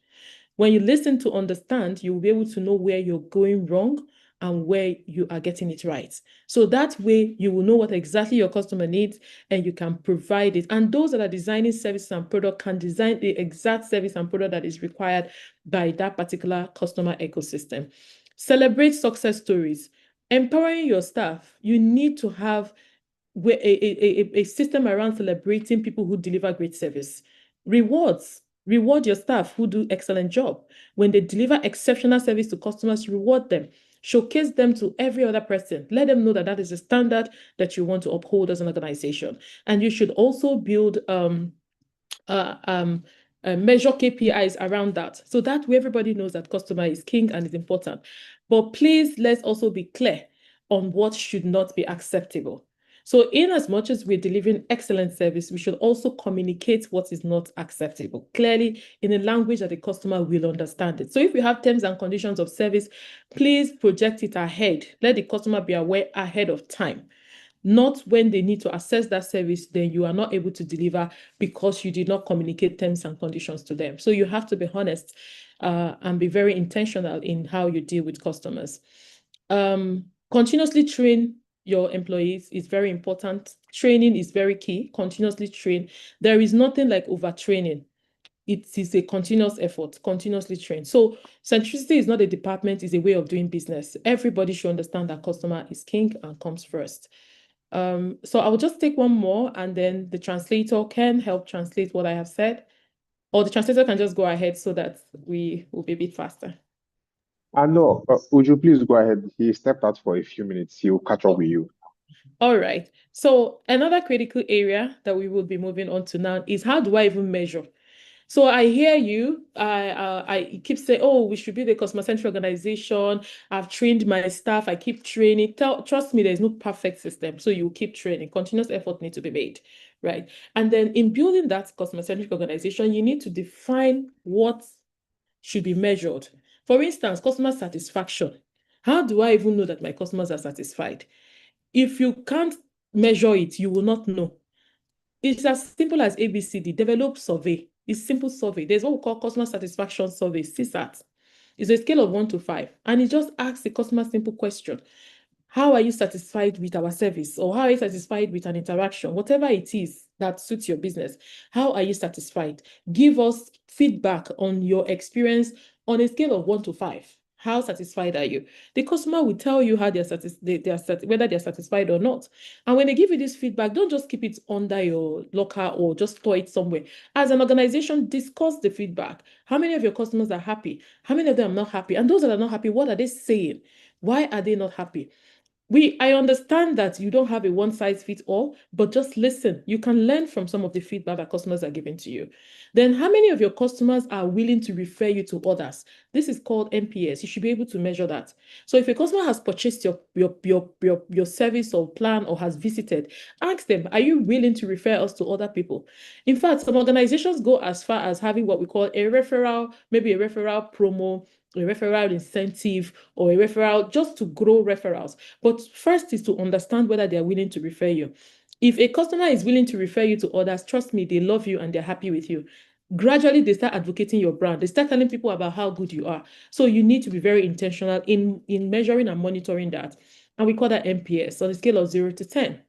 When you listen to understand, you will be able to know where you're going wrong and where you are getting it right. So that way you will know what exactly your customer needs and you can provide it. And those that are designing services and product can design the exact service and product that is required by that particular customer ecosystem. Celebrate success stories. Empowering your staff, you need to have a system around celebrating people who deliver great service. Rewards. Reward your staff who do excellent job. When they deliver exceptional service to customers, reward them. Showcase them to every other person. Let them know that that is a standard that you want to uphold as an organization. And you should also build uh, um, measure KPIs around that. So that way everybody knows that customer is king and is important. But please, let's also be clear on what should not be acceptable. So in as much as we're delivering excellent service, we should also communicate what is not acceptable clearly in a language that the customer will understand it. So if you have terms and conditions of service, please project it ahead. Let the customer be aware ahead of time. Not when they need to access that service, then you are not able to deliver because you did not communicate terms and conditions to them. So you have to be honest and be very intentional in how you deal with customers. Continuously train your employees is very important. Training is very key. Continuously train. There is nothing like overtraining. It is a continuous effort, continuously train. So centricity is not a department, it's a way of doing business. Everybody should understand that customer is king and comes first. So I will just take one more and then the translator can help translate what I have said, or the translator can just go ahead so that we will be a bit faster. No, would you please go ahead? He stepped out for a few minutes. He'll catch up Oh, with you. all right. So another critical area that we will be moving on to now is how do I even measure? So I hear you. I keep saying, oh, we should be the customer-centric organization. I've trained my staff. I keep training. Trust me, there's no perfect system. So you keep training. Continuous effort needs to be made, right? And then in building that customer-centric organization, you need to define what should be measured. For instance, customer satisfaction. How do I even know that my customers are satisfied? If you can't measure it, you will not know. It's as simple as ABCD. Develop survey. It's simple survey. There's what we call customer satisfaction survey, CSAT. It's a scale of 1 to 5. And it just asks the customer simple question. How are you satisfied with our service? Or how are you satisfied with an interaction? Whatever it is that suits your business, how are you satisfied? Give us feedback on your experience on a scale of 1 to 5. How satisfied are you? The customer will tell you how whether they're satisfied or not. And when they give you this feedback, don't just keep it under your locker or just store it somewhere. As an organization, discuss the feedback. How many of your customers are happy? How many of them are not happy? And those that are not happy, what are they saying? Why are they not happy? I understand that you don't have a one size fits all, but just listen. You can learn from some of the feedback that customers are giving to you. Then, how many of your customers are willing to refer you to others? This is called NPS. You should be able to measure that. So, if a customer has purchased your service or plan or has visited, ask them, are you willing to refer us to other people? In fact, some organizations go as far as having what we call a referral, maybe a referral promo, a referral incentive, or a referral just to grow referrals. But first is to understand whether they're willing to refer you. If a customer is willing to refer you to others, trust me, they love you and they're happy with you. Gradually, they start advocating your brand. They start telling people about how good you are. So you need to be very intentional in measuring and monitoring that. And we call that NPS on a scale of 0 to 10.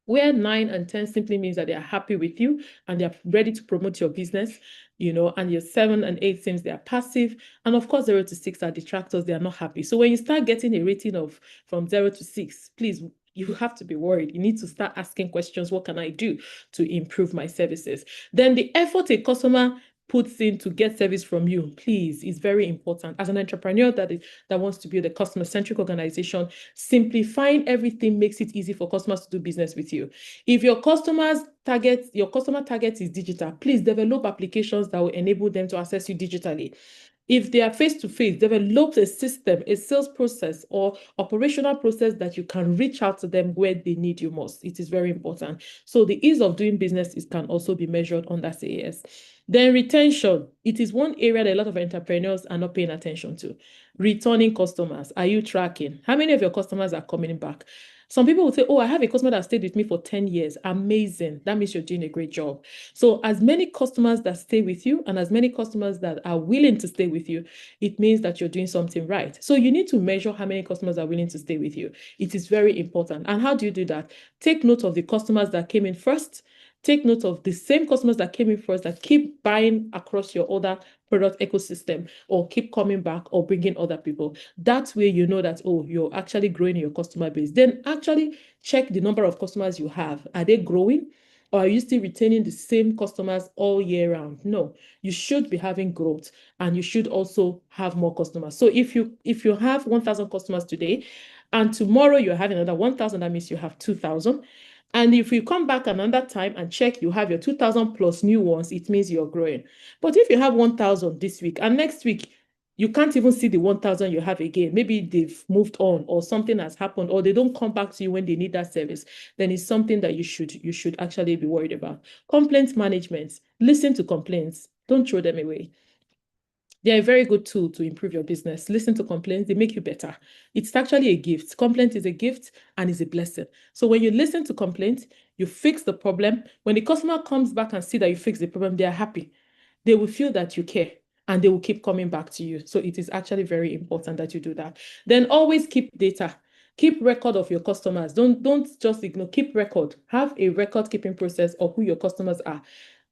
Where 9 and 10 simply means that they are happy with you and they're ready to promote your business, and your 7 and 8 seems they are passive. And of course, 0 to 6 are detractors, they are not happy. So when you start getting a rating of from 0 to 6, please, you have to be worried. You need to start asking questions. What can I do to improve my services? Then the effort a customer puts in to get service from you, please, is very important. As an entrepreneur that wants to build a customer-centric organization, simplifying everything makes it easy for customers to do business with you. If your customer target is digital, please develop applications that will enable them to access you digitally. If they are face-to-face, develop a system, a sales process or operational process that you can reach out to them where they need you most. It is very important. So the ease of doing business can also be measured under CAS. Then retention. It is one area that a lot of entrepreneurs are not paying attention to. Returning customers. Are you tracking? How many of your customers are coming back? Some people will say, oh, I have a customer that stayed with me for 10 years. Amazing. That means you're doing a great job. So as many customers that stay with you and as many customers that are willing to stay with you, it means that you're doing something right. So you need to measure how many customers are willing to stay with you. It is very important. And how do you do that? Take note of the customers that came in first. Take note of the same customers that came in first that keep buying across your other product ecosystem or keep coming back or bringing other people. That way you know that, oh, you're actually growing your customer base. Then actually check the number of customers you have. Are they growing? Or are you still retaining the same customers all year round? No, you should be having growth, and you should also have more customers. So if you have 1,000 customers today, and tomorrow you're having another 1,000, that means you have 2,000. And if you come back another time and check, you have your 2,000 plus new ones, it means you're growing. But if you have 1,000 this week and next week, you can't even see the 1,000 you have again. Maybe they've moved on, or something has happened, or they don't come back to you when they need that service. Then it's something that you should actually be worried about. Complaint management. Listen to complaints. Don't throw them away. They're a very good tool to improve your business. Listen to complaints, they make you better. It's actually a gift. Complaint is a gift and is a blessing. So when you listen to complaints, you fix the problem. When the customer comes back and see that you fix the problem, they are happy. They will feel that you care, and they will keep coming back to you. So it is actually very important that you do that. Then always keep data. Keep record of your customers. Don't just ignore. Keep record. Have a record keeping process of who your customers are.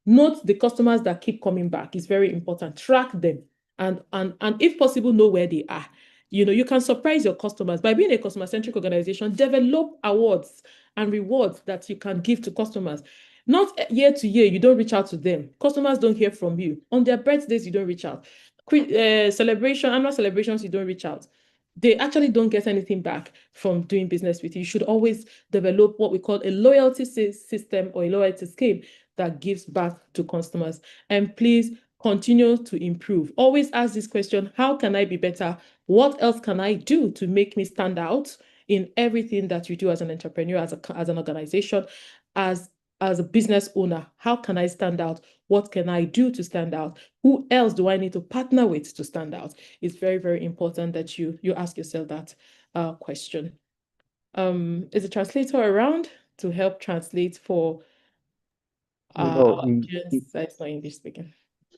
Note the customers that keep coming back. It's very important. Track them, and if possible, know where they are. You can surprise your customers by being a customer-centric organization. Develop awards and rewards that you can give to customers. Not year to year, you don't reach out to them. Customers don't hear from you. On their birthdays, you don't reach out. Annual celebrations, you don't reach out. They actually don't get anything back from doing business with you. You should always develop what we call a loyalty system or a loyalty scheme that gives back to customers. And please continue to improve. Always ask this question: how can I be better? What else can I do to make me stand out in everything that you do as an entrepreneur, as an organization, as a business owner? How can I stand out? What can I do to stand out? Who else do I need to partner with to stand out? It's very, very important that you ask yourself that question. Is a translator around to help translate for No, our audience that's not English speaking?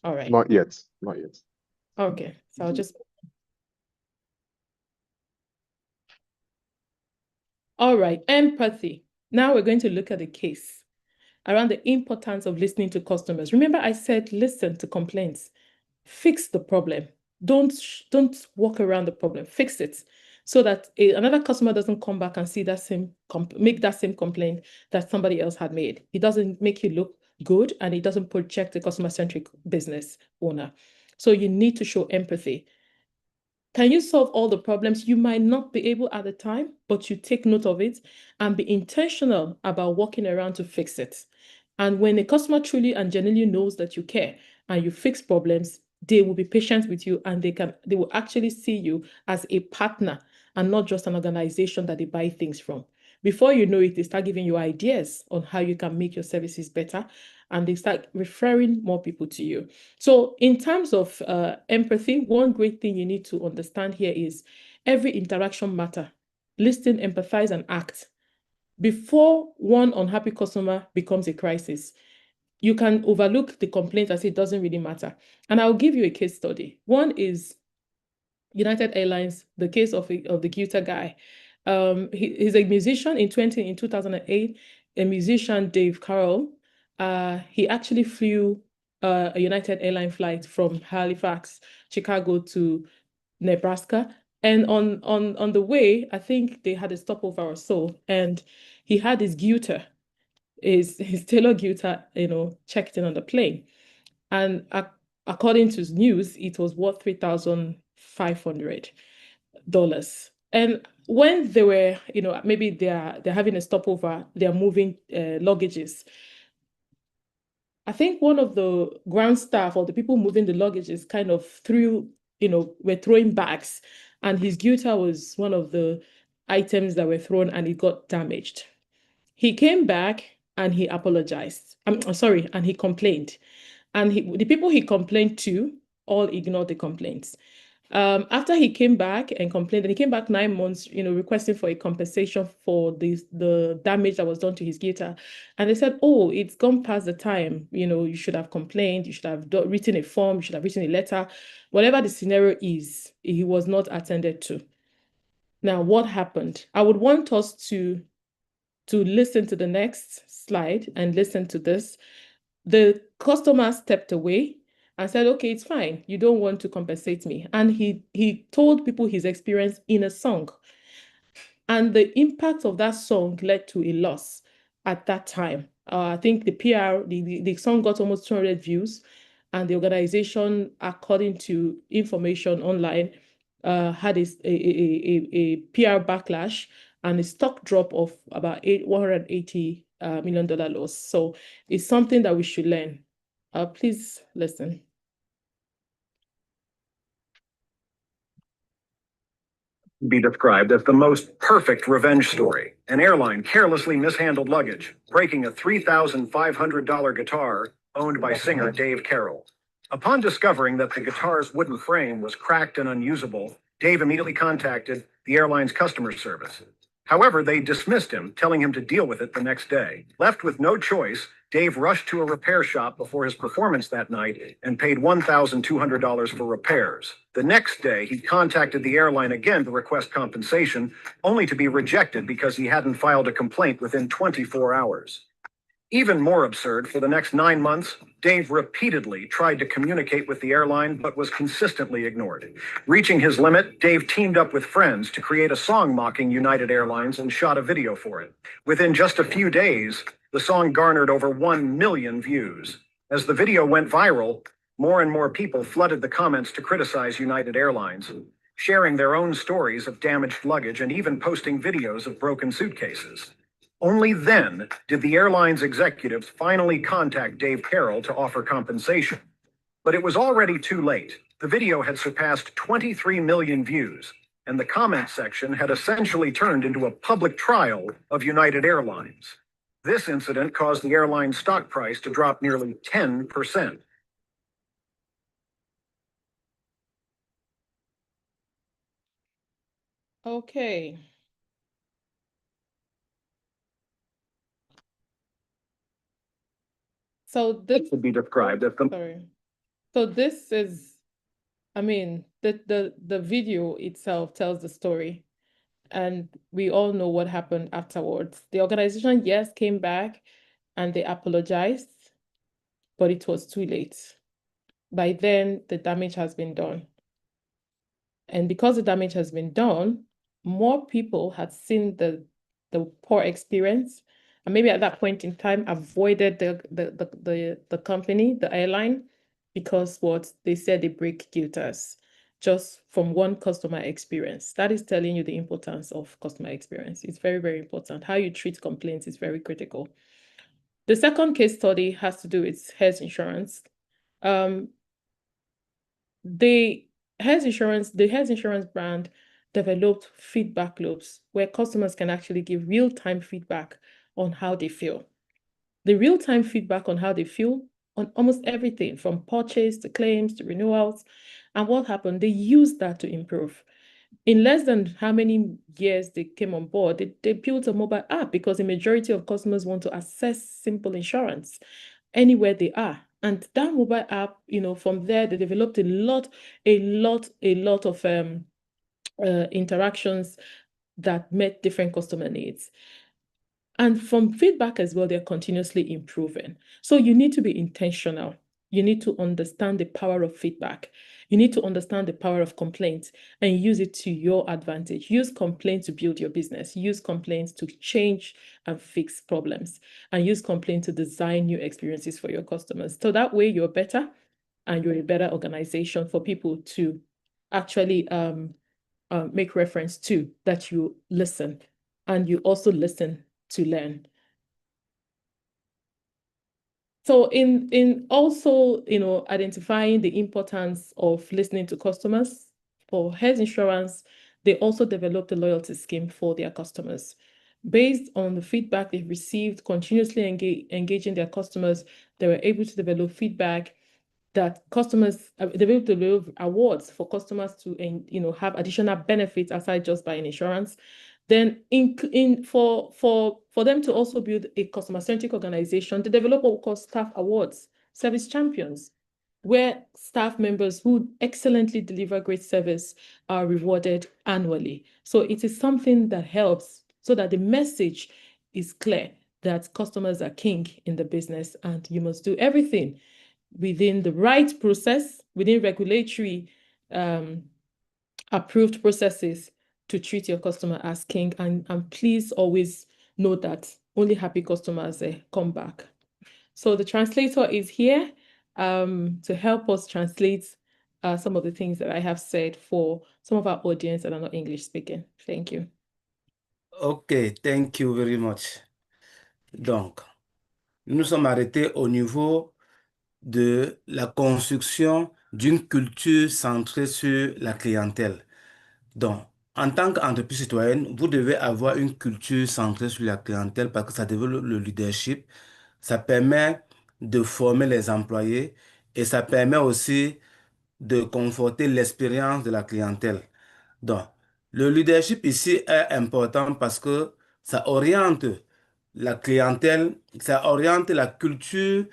All right. not yet. Not yet. Okay. So I'll just. All right. Empathy. Now we're going to look at the case around the importance of listening to customers. Remember, I said listen to complaints. Fix the problem. Don't walk around the problem. Fix it so that another customer doesn't come back and see that make that same complaint that somebody else had made. It doesn't make you look good, and it doesn't project a customer-centric business owner. So you need to show empathy. Can you solve all the problems? You might not be able at the time, but you take note of it and be intentional about working around to fix it. And when a customer truly and genuinely knows that you care and you fix problems, they will be patient with you, and they will actually see you as a partner and not just an organization that they buy things from. Before you know it, they start giving you ideas on how you can make your services better, and they start referring more people to you. So in terms of empathy, one great thing you need to understand here is every interaction matter. Listen, empathize, and act. Before one unhappy customer becomes a crisis, you can overlook the complaint and say it doesn't really matter. And I'll give you a case study. One is United Airlines, the case of the Guitar guy. He's a musician in 2008, a musician, Dave Carroll. He actually flew a United Airlines flight from Halifax, Chicago to Nebraska. And on the way, I think they had a stopover or so, and he had his guitar, his Taylor guitar, checked in on the plane. And according to news, it was worth $3,500. And when they were, maybe they're having a stopover, they're moving luggages. I think one of the ground staff or the people moving the luggages kind of were throwing bags, and his guitar was one of the items that were thrown, and it got damaged. He came back and he apologized. I'm sorry, and he complained. And the people he complained to all ignored the complaints. After he came back and complained, and he came back 9 months, requesting for a compensation for the damage that was done to his guitar. And they said, oh, it's gone past the time. You should have complained. You should have written a form. You should have written a letter. Whatever the scenario is, he was not attended to. Now, what happened? I would want us to listen to the next slide and listen to this. The customer stepped away and said, okay, it's fine. You don't want to compensate me. And he told people his experience in a song. And the impact of that song led to a loss. at that time. I think the PR, the song got almost 200 views, and the organization, according to information online, had a PR backlash and a stock drop of about $180 million loss. So it's something that we should learn. Please listen. Be described as the most perfect revenge story. An airline carelessly mishandled luggage, breaking a $3,500 guitar owned by singer Dave Carroll. Upon discovering that the guitar's wooden frame was cracked and unusable, Dave immediately contacted the airline's customer service. However, they dismissed him, telling him to deal with it the next day. Left with no choice, Dave rushed to a repair shop before his performance that night and paid $1,200 for repairs. The next day, he contacted the airline again to request compensation, only to be rejected because he hadn't filed a complaint within 24 hours. Even more absurd, for the next 9 months, Dave repeatedly tried to communicate with the airline, but was consistently ignored. Reaching his limit, Dave teamed up with friends to create a song mocking United Airlines and shot a video for it. Within just a few days, the song garnered over 1 million views. As the video went viral, more and more people flooded the comments to criticize United Airlines, sharing their own stories of damaged luggage and even posting videos of broken suitcases. Only then did the airline's executives finally contact Dave Carroll to offer compensation. But it was already too late. The video had surpassed 23 million views, and the comment section had essentially turned into a public trial of United Airlines. This incident caused the airline's stock price to drop nearly 10%. Okay. So this would be described as the sorry. So this is, I mean, the video itself tells the story, and we all know what happened afterwards. The organization, yes, came back and they apologized, but it was too late. By then, the damage has been done. And because the damage has been done, more people had seen the poor experience, and maybe at that point in time avoided the company, the airline, because what they said, they break filters just from one customer experience. That is telling you the importance of customer experience. It's very, very important. How you treat complaints is very critical. The second case study has to do with health insurance. The health insurance brand developed feedback loops where customers can actually give real-time feedback on how they feel. The real-time feedback on how they feel on almost everything from purchase to claims to renewals. And what happened? They used that to improve. In less than how many years they came on board, they built a mobile app because the majority of customers want to access simple insurance anywhere they are. And that mobile app, from there, they developed a lot of interactions that met different customer needs. And from feedback as well, they're continuously improving. So you need to be intentional. You need to understand the power of feedback. You need to understand the power of complaints and use it to your advantage. Use complaints to build your business. Use complaints to change and fix problems. And use complaints to design new experiences for your customers. So that way you're better and you're a better organization for people to actually make reference to, that you listen. And you also listen to learn. So in also, identifying the importance of listening to customers, for health insurance, they also developed a loyalty scheme for their customers. Based on the feedback they've received, continuously engaging their customers, they were able to develop feedback that customers, they were able to develop awards for customers to, have additional benefits aside just buying insurance. Then for them to also build a customer-centric organization, they develop what we call staff awards, service champions, where staff members who excellently deliver great service are rewarded annually. So it is something that helps so that the message is clear that customers are king in the business and you must do everything within the right process, within regulatory approved processes to treat your customer as king. And please always know that only happy customers come back. So the translator is here to help us translate some of the things that I have said for some of our audience that are not English speaking. Thank you. OK, thank you very much. Donc, nous nous sommes arrêtés au niveau de la construction d'une culture centrée sur la clientèle. Donc, en tant qu'entreprise citoyenne, vous devez avoir une culture centrée sur la clientèle parce que ça développe le leadership, ça permet de former les employés et ça permet aussi de conforter l'expérience de la clientèle. Donc, le leadership ici est important parce que ça oriente la clientèle, ça oriente la culture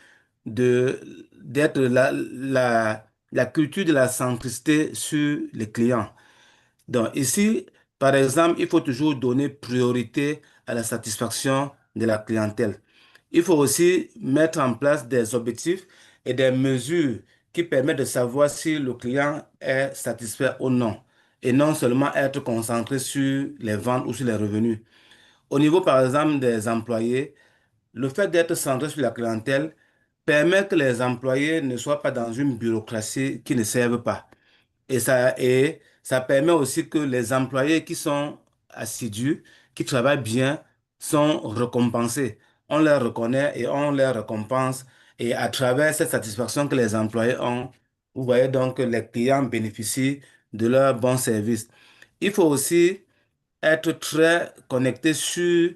d'être la culture de la centricité sur les clients. Donc ici, par exemple, il faut toujours donner priorité à la satisfaction de la clientèle. Il faut aussi mettre en place des objectifs et des mesures qui permettent de savoir si le client est satisfait ou non, et non seulement être concentré sur les ventes ou sur les revenus. Au niveau, par exemple, des employés, le fait d'être centré sur la clientèle permet que les employés ne soient pas dans une bureaucratie qui ne serve pas. Et ça permet aussi que les employés qui sont assidus, qui travaillent bien, sont récompensés. On les reconnaît et on les récompense. Et à travers cette satisfaction que les employés ont, vous voyez donc que les clients bénéficient de leur bon service. Il faut aussi être très connecté sur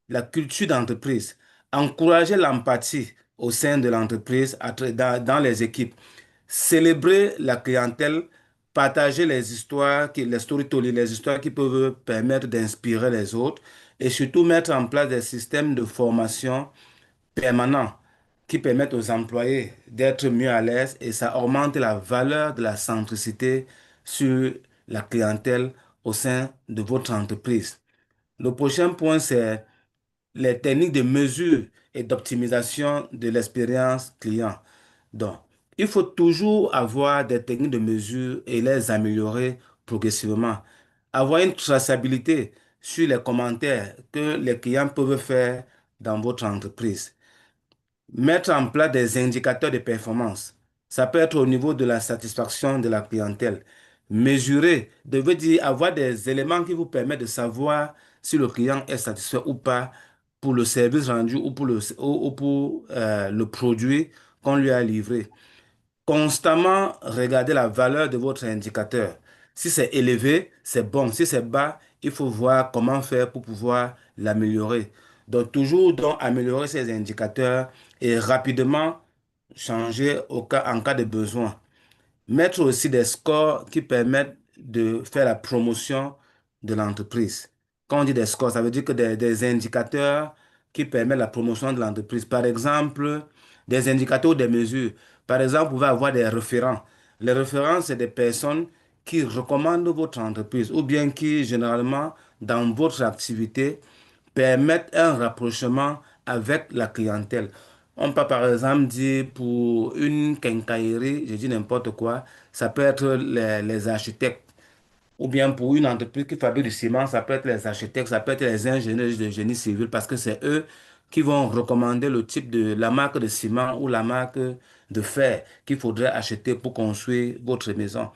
la culture d'entreprise, encourager l'empathie au sein de l'entreprise, dans les équipes, célébrer la clientèle, partager les histoires, les storytelling, les histoires qui peuvent permettre d'inspirer les autres et surtout mettre en place des systèmes de formation permanents qui permettent aux employés d'être mieux à l'aise et ça augmente la valeur de la centricité sur la clientèle au sein de votre entreprise. Le prochain point, c'est les techniques de mesure et d'optimisation de l'expérience client. Donc, il faut toujours avoir des techniques de mesure et les améliorer progressivement. Avoir une traçabilité sur les commentaires que les clients peuvent faire dans votre entreprise. Mettre en place des indicateurs de performance. Ça peut être au niveau de la satisfaction de la clientèle. Mesurer, veut dire avoir des éléments qui vous permettent de savoir si le client est satisfait ou pas pour le service rendu ou pour le produit qu'on lui a livré. Constamment regarder la valeur de votre indicateur. Si c'est élevé, c'est bon. Si c'est bas, il faut voir comment faire pour pouvoir l'améliorer. Donc, toujours donc, améliorer ces indicateurs et rapidement changer en cas de besoin. Mettre aussi des scores qui permettent de faire la promotion de l'entreprise. Quand on dit des scores, ça veut dire que des indicateurs qui permettent la promotion de l'entreprise. Par exemple, des indicateurs ou des mesures. Par exemple, vous pouvez avoir des référents. Les référents, c'est des personnes qui recommandent votre entreprise ou bien qui, généralement, dans votre activité, permettent un rapprochement avec la clientèle. On peut par exemple dire pour une quincaillerie, je dis n'importe quoi, ça peut être les architectes. Ou bien pour une entreprise qui fabrique du ciment, ça peut être les architectes, ça peut être les ingénieurs de génie civil parce que c'est eux qui vont recommander le type de la marque de ciment ou la marque de fer qu'il faudrait acheter pour construire votre maison.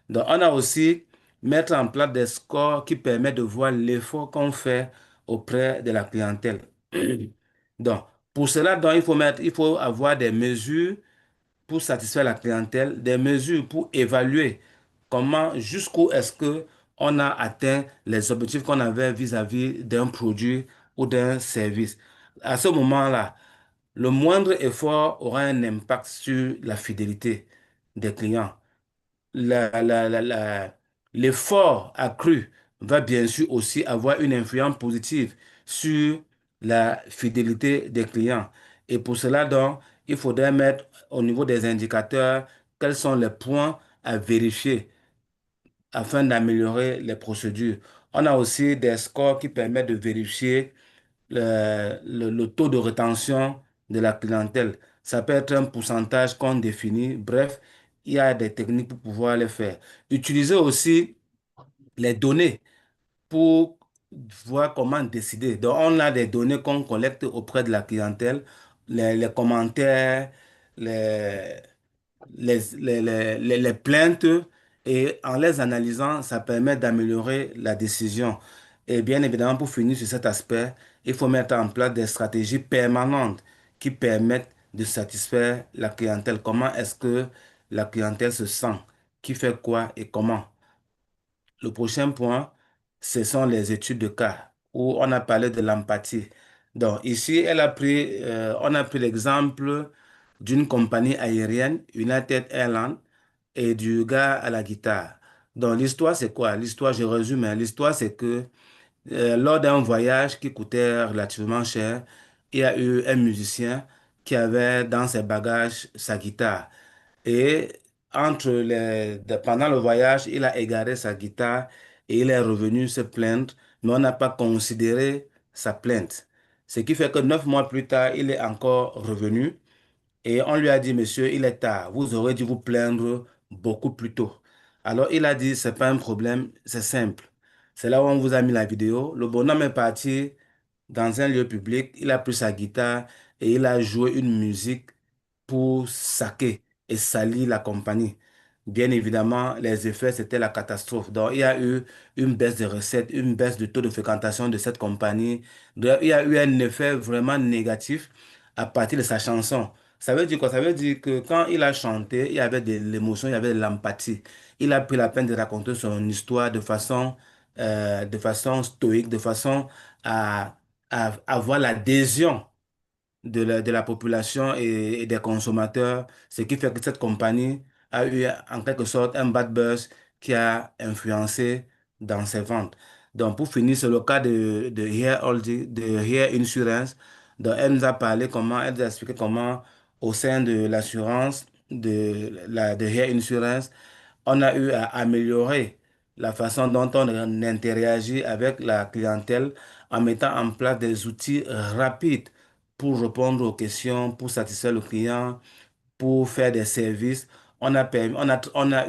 Donc, on a aussi mettre en place des scores qui permettent de voir l'effort qu'on fait auprès de la clientèle. Donc, pour cela, donc, il faut avoir des mesures pour satisfaire la clientèle, des mesures pour évaluer comment, jusqu'où est-ce que on a atteint les objectifs qu'on avait vis-à-vis d'un produit ou d'un service. À ce moment-là, le moindre effort aura un impact sur la fidélité des clients. L'effort accru va bien sûr aussi avoir une influence positive sur la fidélité des clients. Et pour cela, donc, il faudrait mettre au niveau des indicateurs quels sont les points à vérifier afin d'améliorer les procédures. On a aussi des scores qui permettent de vérifier le taux de rétention de la clientèle. Ça peut être un pourcentage qu'on définit. Bref, il y a des techniques pour pouvoir les faire. Utiliser aussi les données pour voir comment décider. Donc, on a des données qu'on collecte auprès de la clientèle, les commentaires, les, les plaintes, et en les analysant, ça permet d'améliorer la décision. Et bien évidemment, pour finir sur cet aspect, il faut mettre en place des stratégies permanentes qui permettent de satisfaire la clientèle. Comment est-ce que la clientèle se sent? Qui fait quoi et comment? Le prochain point, ce sont les études de cas où on a parlé de l'empathie. Donc ici, on a pris l'exemple d'une compagnie aérienne, United Airlines, et du gars à la guitare. Donc l'histoire, c'est quoi? L'histoire, je résume, hein. L'histoire, c'est que lors d'un voyage qui coûtait relativement cher, il y a eu un musicien qui avait dans ses bagages sa guitare. Et pendant le voyage, il a égaré sa guitare et il est revenu se plaindre, mais on n'a pas considéré sa plainte. Ce qui fait que 9 mois plus tard, il est encore revenu et on lui a dit, monsieur, il est tard, vous aurez dû vous plaindre beaucoup plus tôt. Alors il a dit, c'est pas un problème, c'est simple. C'est là où on vous a mis la vidéo. Le bonhomme est parti dans un lieu public, il a pris sa guitare et il a joué une musique pour saquer et salir la compagnie. Bien évidemment, les effets, c'était la catastrophe. Donc, il y a eu une baisse de recettes, une baisse du taux de fréquentation de cette compagnie. Donc, il y a eu un effet vraiment négatif à partir de sa chanson. Ça veut dire quoi? Ça veut dire que quand il a chanté, il y avait de l'émotion, il y avait de l'empathie. Il a pris la peine de raconter son histoire de façon stoïque, de façon à avoir l'adhésion de la population et des consommateurs, ce qui fait que cette compagnie a eu en quelque sorte un bad buzz qui a influencé dans ses ventes. Donc pour finir, c'est le cas de Hair Insurance. Donc elle nous a parlé comment, elle nous a expliqué comment au sein de l'assurance de Hair Insurance, on a eu à améliorer la façon dont on interagit avec la clientèle en mettant en place des outils rapides pour répondre aux questions, pour satisfaire le client, pour faire des services. On a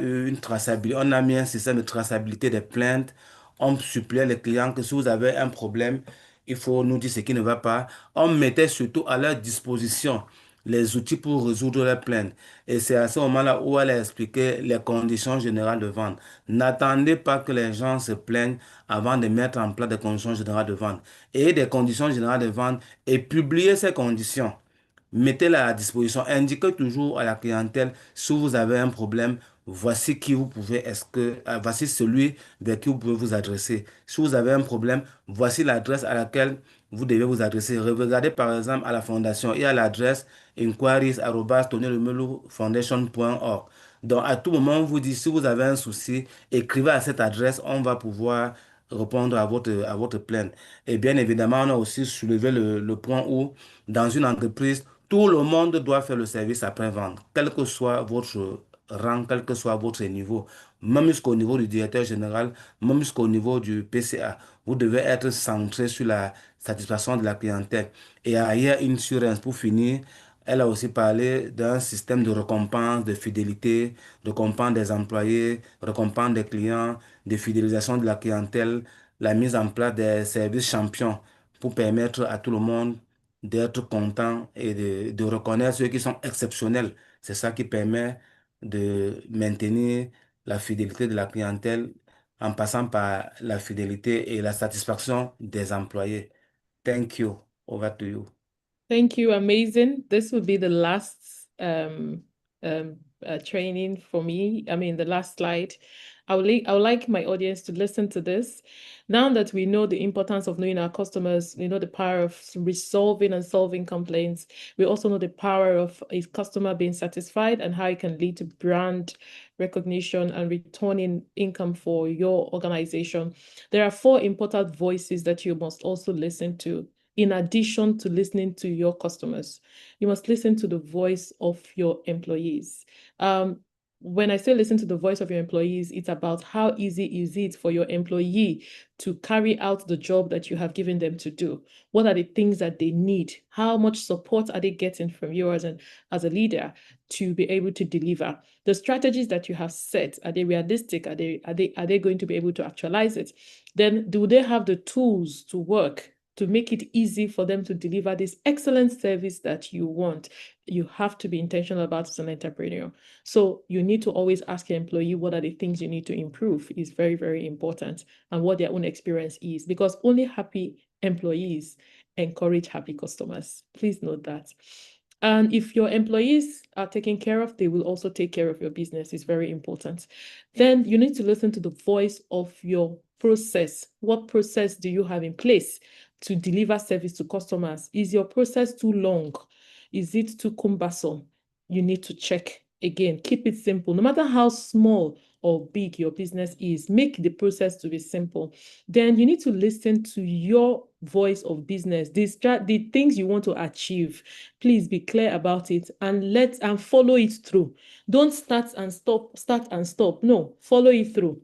eu une traçabilité, on a mis un système de traçabilité des plaintes. On suppliait les clients que si vous avez un problème, il faut nous dire ce qui ne va pas. On mettait surtout à leur disposition les outils pour résoudre les plaintes. Et c'est à ce moment-là où elle a expliqué les conditions générales de vente. N'attendez pas que les gens se plaignent avant de mettre en place des conditions générales de vente. Et des conditions générales de vente et publier ces conditions. Mettez-la à disposition. Indiquez toujours à la clientèle si vous avez un problème, voici qui vous pouvez, voici celui vers qui vous pouvez vous adresser. Si vous avez un problème, voici l'adresse à laquelle vous devez vous adresser. Regardez par exemple à la fondation. Il y a l'adresse inquiries@tonelumelu-foundation.org. Donc à tout moment, on vous dit si vous avez un souci, écrivez à cette adresse, on va pouvoir répondre à votre plainte. Et bien évidemment, on a aussi soulevé le point où dans une entreprise, tout le monde doit faire le service après-vente, quel que soit votre rang, quel que soit votre niveau, même jusqu'au niveau du directeur général, même jusqu'au niveau du PCA. Vous devez être centré sur la satisfaction de la clientèle. Et ailleurs, Insurance, pour finir, elle a aussi parlé d'un système de récompense, de fidélité, de récompense des employés, récompense des clients, de fidélisation de la clientèle, la mise en place des services champions pour permettre à tout le monde d'être content et de reconnaître ceux qui sont exceptionnels. C'est ça qui permet de maintenir la fidélité de la clientèle en passant par la fidélité et la satisfaction des employés. Thank you. Over to you. Thank you. Amazing. This will be the last training for me. I mean, the last slide. I would like my audience to listen to this. Now that we know the importance of knowing our customers, we know the power of resolving and solving complaints. We also know the power of a customer being satisfied and how it can lead to brand recognition and returning income for your organization. There are 4 important voices that you must also listen to. In addition to listening to your customers, you must listen to the voice of your employees. when I say listen to the voice of your employees, it's about how easy is it for your employee to carry out the job that you have given them to do? What are the things that they need? How much support are they getting from you as a leader to be able to deliver? The strategies that you have set, are they realistic? Are they going to be able to actualize it? Then do they have the tools to work to make it easy for them to deliver this excellent service that you want? You have to be intentional about it as an entrepreneur. So you need to always ask your employee what are the things you need to improve is very, very important, and what their own experience is, because only happy employees encourage happy customers. Please note that. And if your employees are taken care of, they will also take care of your business. It's very important. Then you need to listen to the voice of your process. What process do you have in place to deliver service to customers? Is your process too long? Is it too cumbersome? You need to check again. Keep it simple. No matter how small or big your business is, make the process to be simple. Then you need to listen to your voice of business, the things you want to achieve. Please be clear about it and follow it through. Don't start and stop. No, follow it through.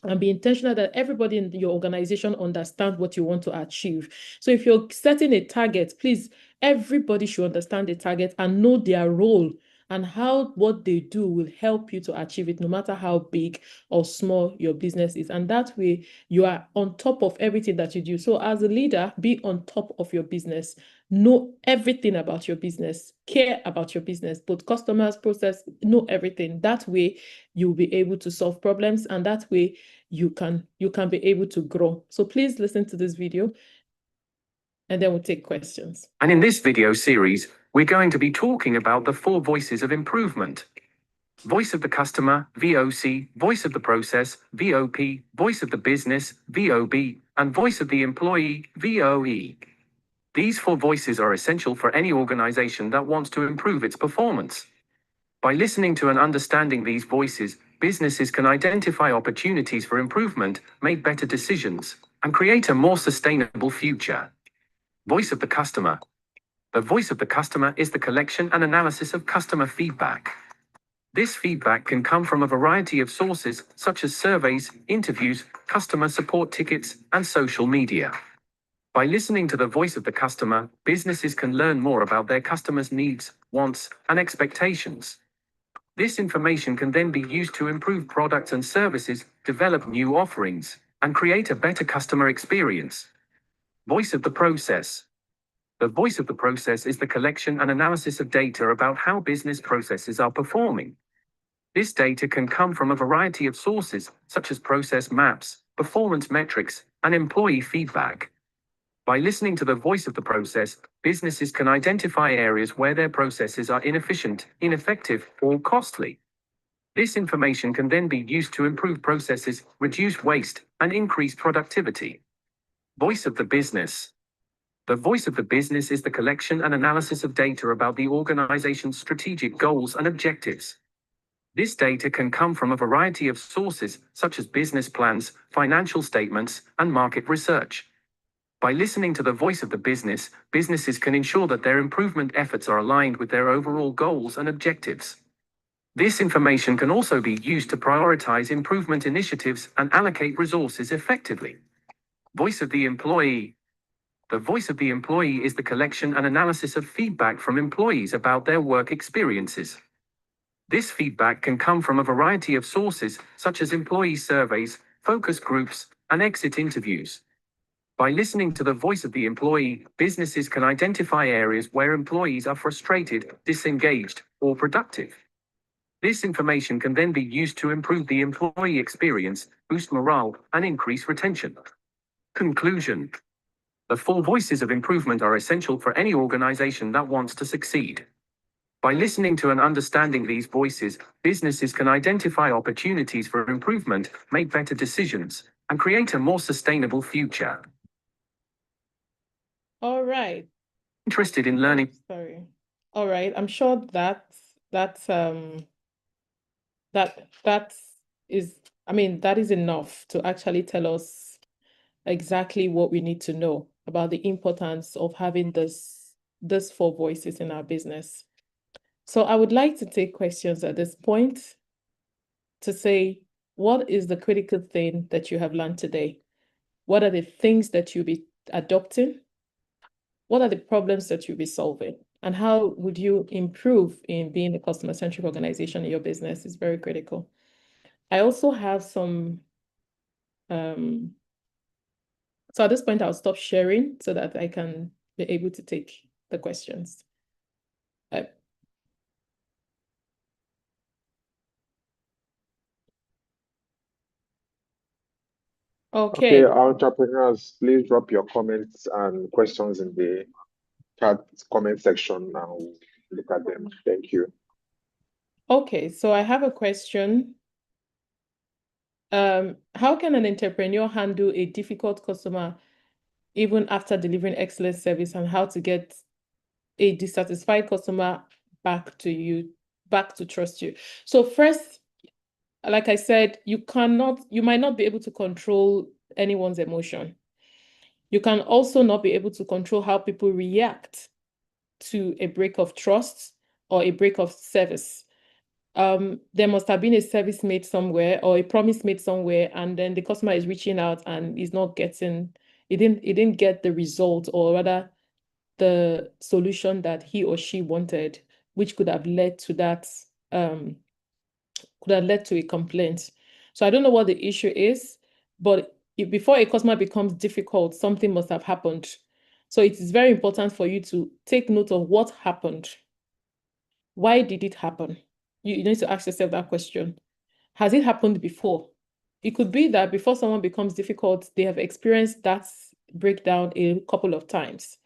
And be intentional that everybody in your organization understands what you want to achieve. So if you're setting a target, please, everybody should understand the target and know their role and how what they do will help you to achieve it, no matter how big or small your business is. And that way, you are on top of everything that you do. So as a leader, be on top of your business. Know everything about your business. Care about your business, both customers, process, know everything. That way, you'll be able to solve problems, and that way, you can be able to grow. So please listen to this video, and then we'll take questions. And in this video series, we're going to be talking about the 4 voices of improvement. Voice of the customer, VOC, voice of the process, VOP, voice of the business, VOB, and voice of the employee, VOE. These 4 voices are essential for any organization that wants to improve its performance. By listening to and understanding these voices, businesses can identify opportunities for improvement, make better decisions, and create a more sustainable future. Voice of the customer. The voice of the customer is the collection and analysis of customer feedback. This feedback can come from a variety of sources, such as surveys, interviews, customer support tickets, and social media. By listening to the voice of the customer, businesses can learn more about their customers' needs, wants, and expectations. This information can then be used to improve products and services, develop new offerings, and create a better customer experience. Voice of the process. The voice of the process is the collection and analysis of data about how business processes are performing. This data can come from a variety of sources, such as process maps, performance metrics, and employee feedback. By listening to the voice of the process, businesses can identify areas where their processes are inefficient, ineffective, or costly. This information can then be used to improve processes, reduce waste, and increase productivity. Voice of the business. The voice of the business is the collection and analysis of data about the organization's strategic goals and objectives. This data can come from a variety of sources, such as business plans, financial statements, and market research. By listening to the voice of the business, businesses can ensure that their improvement efforts are aligned with their overall goals and objectives. This information can also be used to prioritize improvement initiatives and allocate resources effectively. Voice of the employee. The voice of the employee is the collection and analysis of feedback from employees about their work experiences. This feedback can come from a variety of sources, such as employee surveys, focus groups, and exit interviews. By listening to the voice of the employee, businesses can identify areas where employees are frustrated, disengaged, or productive. This information can then be used to improve the employee experience, boost morale, and increase retention. Conclusion. The 4 voices of improvement are essential for any organization that wants to succeed. By listening to and understanding these voices, businesses can identify opportunities for improvement, make better decisions, and create a more sustainable future. All right. Interested in learning? Sorry. All right. I'm sure that is enough to actually tell us exactly what we need to know about the importance of having these 4 voices in our business. So I would like to take questions at this point. to say, what is the critical thing that you have learned today? What are the things that you'll be adopting? What are the problems that you'll be solving? And how would you improve in being a customer-centric organization in your business is very critical. I also have some, so at this point, I'll stop sharing so that I can be able to take the questions. Okay, Okay. entrepreneurs, please drop your comments and questions in the chat comment section and we'll look at them. Thank you. Okay, so I have a question. How can an entrepreneur handle a difficult customer even after delivering excellent service, and how to get a dissatisfied customer back to trust you? So first, like I said, you might not be able to control anyone's emotion. You can also not be able to control how people react to a break of trust or a break of service. There must have been a service made somewhere or a promise made somewhere, and then the customer is reaching out and is not getting, he didn't get the result, or rather the solution that he or she wanted, which could have led to a complaint. So I don't know what the issue is, but before a customer becomes difficult, something must have happened. So it is very important for you to take note of what happened. Why did it happen? You need to ask yourself that question. Has it happened before? It could be that before someone becomes difficult, they have experienced that breakdown a couple of times.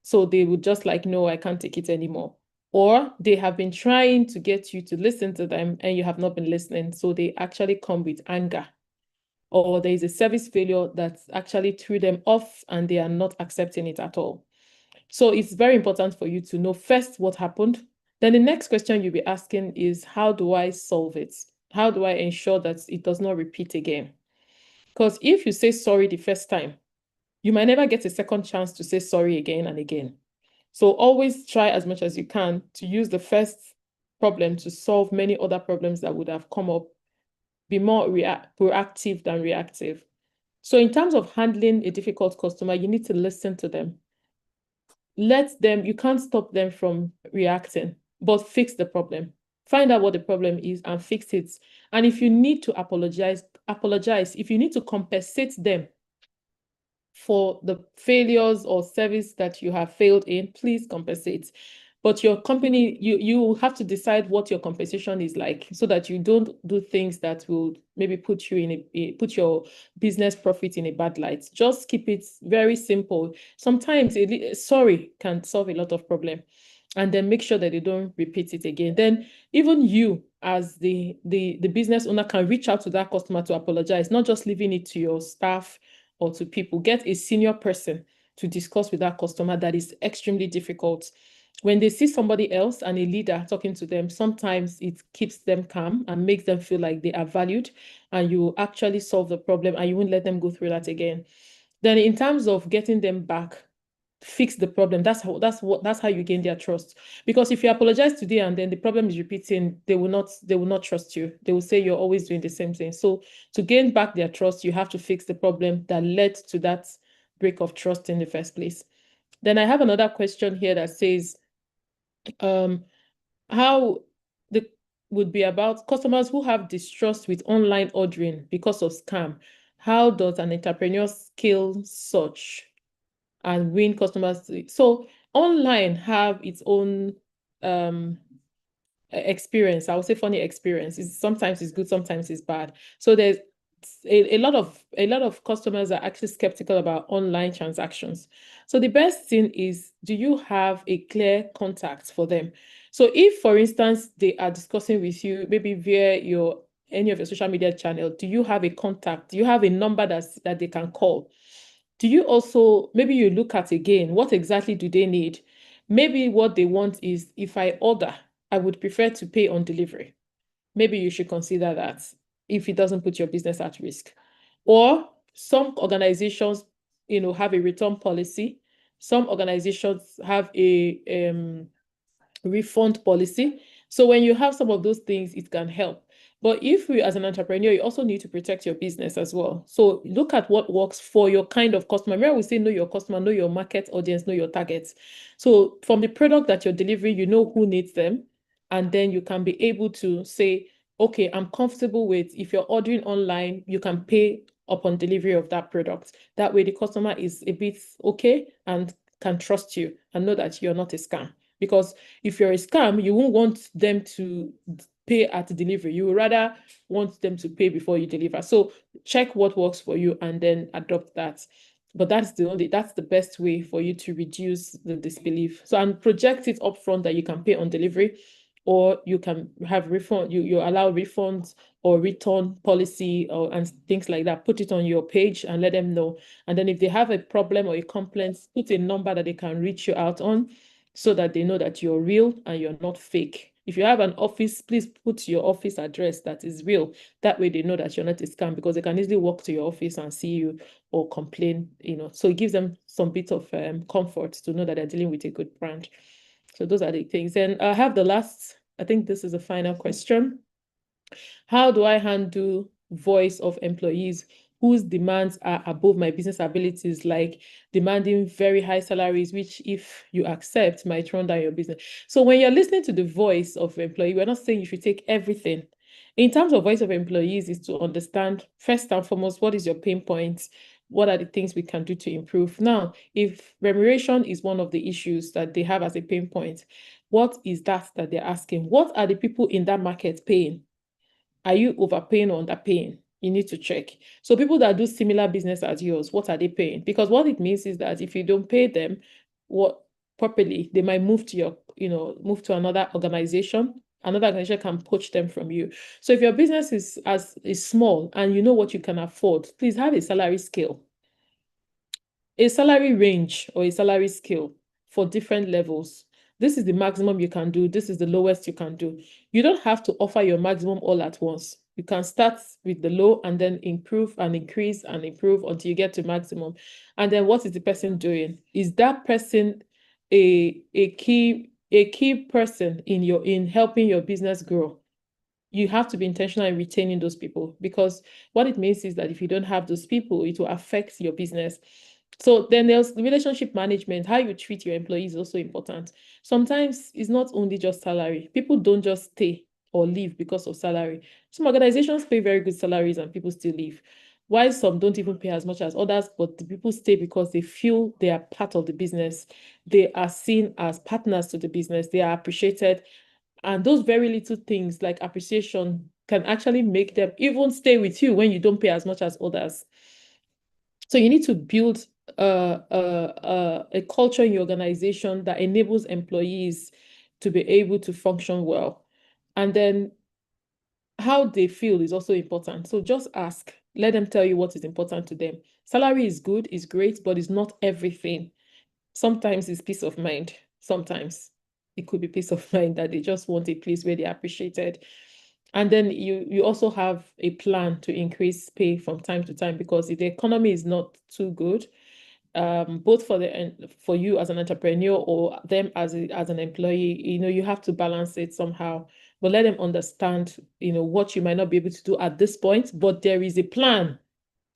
So they would just like, no, I can't take it anymore. Or they have been trying to get you to listen to them and you have not been listening. So they actually come with anger. Or there is a service failure that actually threw them off and they are not accepting it at all. So it's very important for you to know first what happened. Then the next question you'll be asking is, how do I solve it? How do I ensure that it does not repeat again? Because if you say sorry the first time, you might never get a second chance to say sorry again and again. So always try as much as you can to use the first problem to solve many other problems that would have come up. Be more proactive than reactive. So in terms of handling a difficult customer, you need to listen to them. You can't stop them from reacting, but fix the problem. Find out what the problem is and fix it. And if you need to apologize. If you need to compensate them for the failures or service that you have failed in, please compensate. But your company, you have to decide what your compensation is like, so that you don't do things that will maybe put your business profit in a bad light. Just keep it very simple. Sometimes sorry can solve a lot of problem, and then make sure that they don't repeat it again. Then even you as the business owner can reach out to that customer to apologize, not just leaving it to your staff or to people. Get a senior person to discuss with that customer. That is extremely difficult. When they see somebody else and a leader talking to them, sometimes it keeps them calm and makes them feel like they are valued, and you actually solve the problem and you won't let them go through that again. Then in terms of getting them back, fix the problem. That's how you gain their trust. Because if you apologize today and then the problem is repeating, they will not trust you. They will say you're always doing the same thing. So to gain back their trust, you have to fix the problem that led to that break of trust in the first place. Then I have another question here that says, how the would be about customers who have distrust with online ordering because of scam. How does an entrepreneur scale such and win customers? So online have its own experience. I would say funny experience. Sometimes it's good, sometimes it's bad. So there's a lot of customers are actually skeptical about online transactions. So the best thing is, do you have a clear contact for them? So if, for instance, they are discussing with you, maybe via any of your social media channel, do you have a contact? Do you have a number that they can call? Do you also, maybe you look at again, what exactly do they need? Maybe what they want is, if I order, I would prefer to pay on delivery. Maybe you should consider that if it doesn't put your business at risk. Or some organizations, have a return policy. Some organizations have a refund policy. So when you have some of those things, it can help. But if you, as an entrepreneur, you also need to protect your business as well. So look at what works for your kind of customer. Remember, we say know your customer, know your market audience, know your targets. So from the product that you're delivering, you know who needs them. And then you can be able to say, okay, I'm comfortable with, if you're ordering online, you can pay upon delivery of that product. That way the customer is a bit okay and can trust you and know that you're not a scam. Because if you're a scam, you won't want them to pay at delivery. You would rather want them to pay before you deliver. So check what works for you and then adopt that. But that's the best way for you to reduce the disbelief. So, and project it upfront that you can pay on delivery, or you can have refund, you allow refunds or return policy and things like that. Put it on your page and let them know. And then if they have a problem or a complaint, put a number that they can reach you out on, so that they know that you're real and you're not fake. If you have an office, please put your office address that is real. That way they know that you're not a scam, because they can easily walk to your office and see you or complain, So it gives them some bit of comfort to know that they're dealing with a good brand. So those are the things. And I have the last, I think this is the final question. How do I handle voice of employees whose demands are above my business abilities, like demanding very high salaries, which if you accept might run down your business? So when you're listening to the voice of employee, we're not saying you should take everything. In terms of voice of employees, is to understand first and foremost, what is your pain points? What are the things we can do to improve? Now, if remuneration is one of the issues that they have as a pain point, what is that they're asking? What are the people in that market paying? Are you overpaying or underpaying? You need to check. So people that do similar business as yours, what are they paying? Because what it means is that if you don't pay them properly, they might move to move to another organization. Another organization can poach them from you. So if your business is small and you know what you can afford, please have a salary scale, a salary range or a salary scale for different levels. This is the maximum you can do. This is the lowest you can do. You don't have to offer your maximum all at once. You can start with the low and then improve and increase and improve until you get to maximum. And then what is the person doing? Is that person a key person in helping your business grow? You have to be intentional in retaining those people, because what it means is that if you don't have those people, it will affect your business. So then there's relationship management. How you treat your employees is also important. Sometimes it's not only just salary. People don't just stay or leave because of salary. Some organizations pay very good salaries and people still leave, while some don't even pay as much as others, but the people stay because they feel they are part of the business. They are seen as partners to the business. They are appreciated. And those very little things like appreciation can actually make them even stay with you when you don't pay as much as others. So you need to build a culture in your organization that enables employees to be able to function well. And then how they feel is also important. So just ask, let them tell you what is important to them. Salary is good, is great, but it's not everything. Sometimes it's peace of mind. Sometimes it could be peace of mind that they just want a place where they're appreciated. And then you also have a plan to increase pay from time to time, because if the economy is not too good, both for you as an entrepreneur or them as an employee, you have to balance it somehow. But let them understand, what you might not be able to do at this point, but there is a plan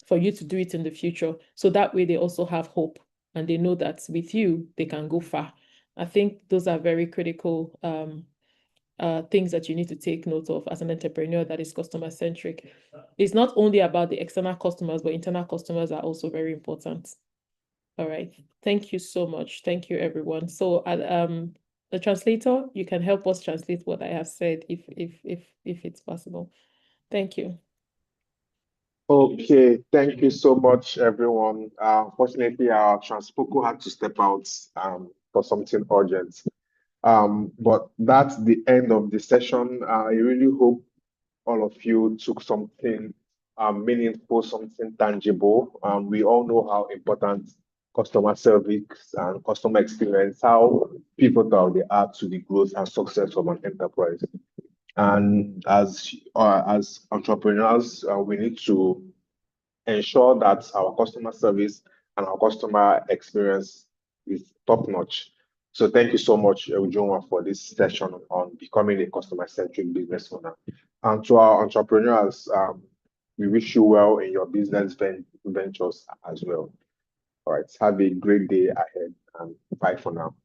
for you to do it in the future. So that way they also have hope and they know that with you, they can go far. I think those are very critical things that you need to take note of as an entrepreneur that is customer-centric. It's not only about the external customers, but internal customers are also very important. All right. Thank you so much. Thank you, everyone. So the translator, you can help us translate what I have said if it's possible. Thank you. Okay, thank you so much, everyone. Fortunately, our transpoco had to step out for something urgent. But that's the end of the session. I really hope all of you took something meaningful, something tangible. We all know how important customer service and customer experience, how pivotal they are to the growth and success of an enterprise. And as entrepreneurs, we need to ensure that our customer service and our customer experience is top notch. So thank you so much, Ujunwa, for this session on becoming a customer-centric business owner. And to our entrepreneurs, we wish you well in your business ventures as well. All right, have a great day ahead, and bye for now.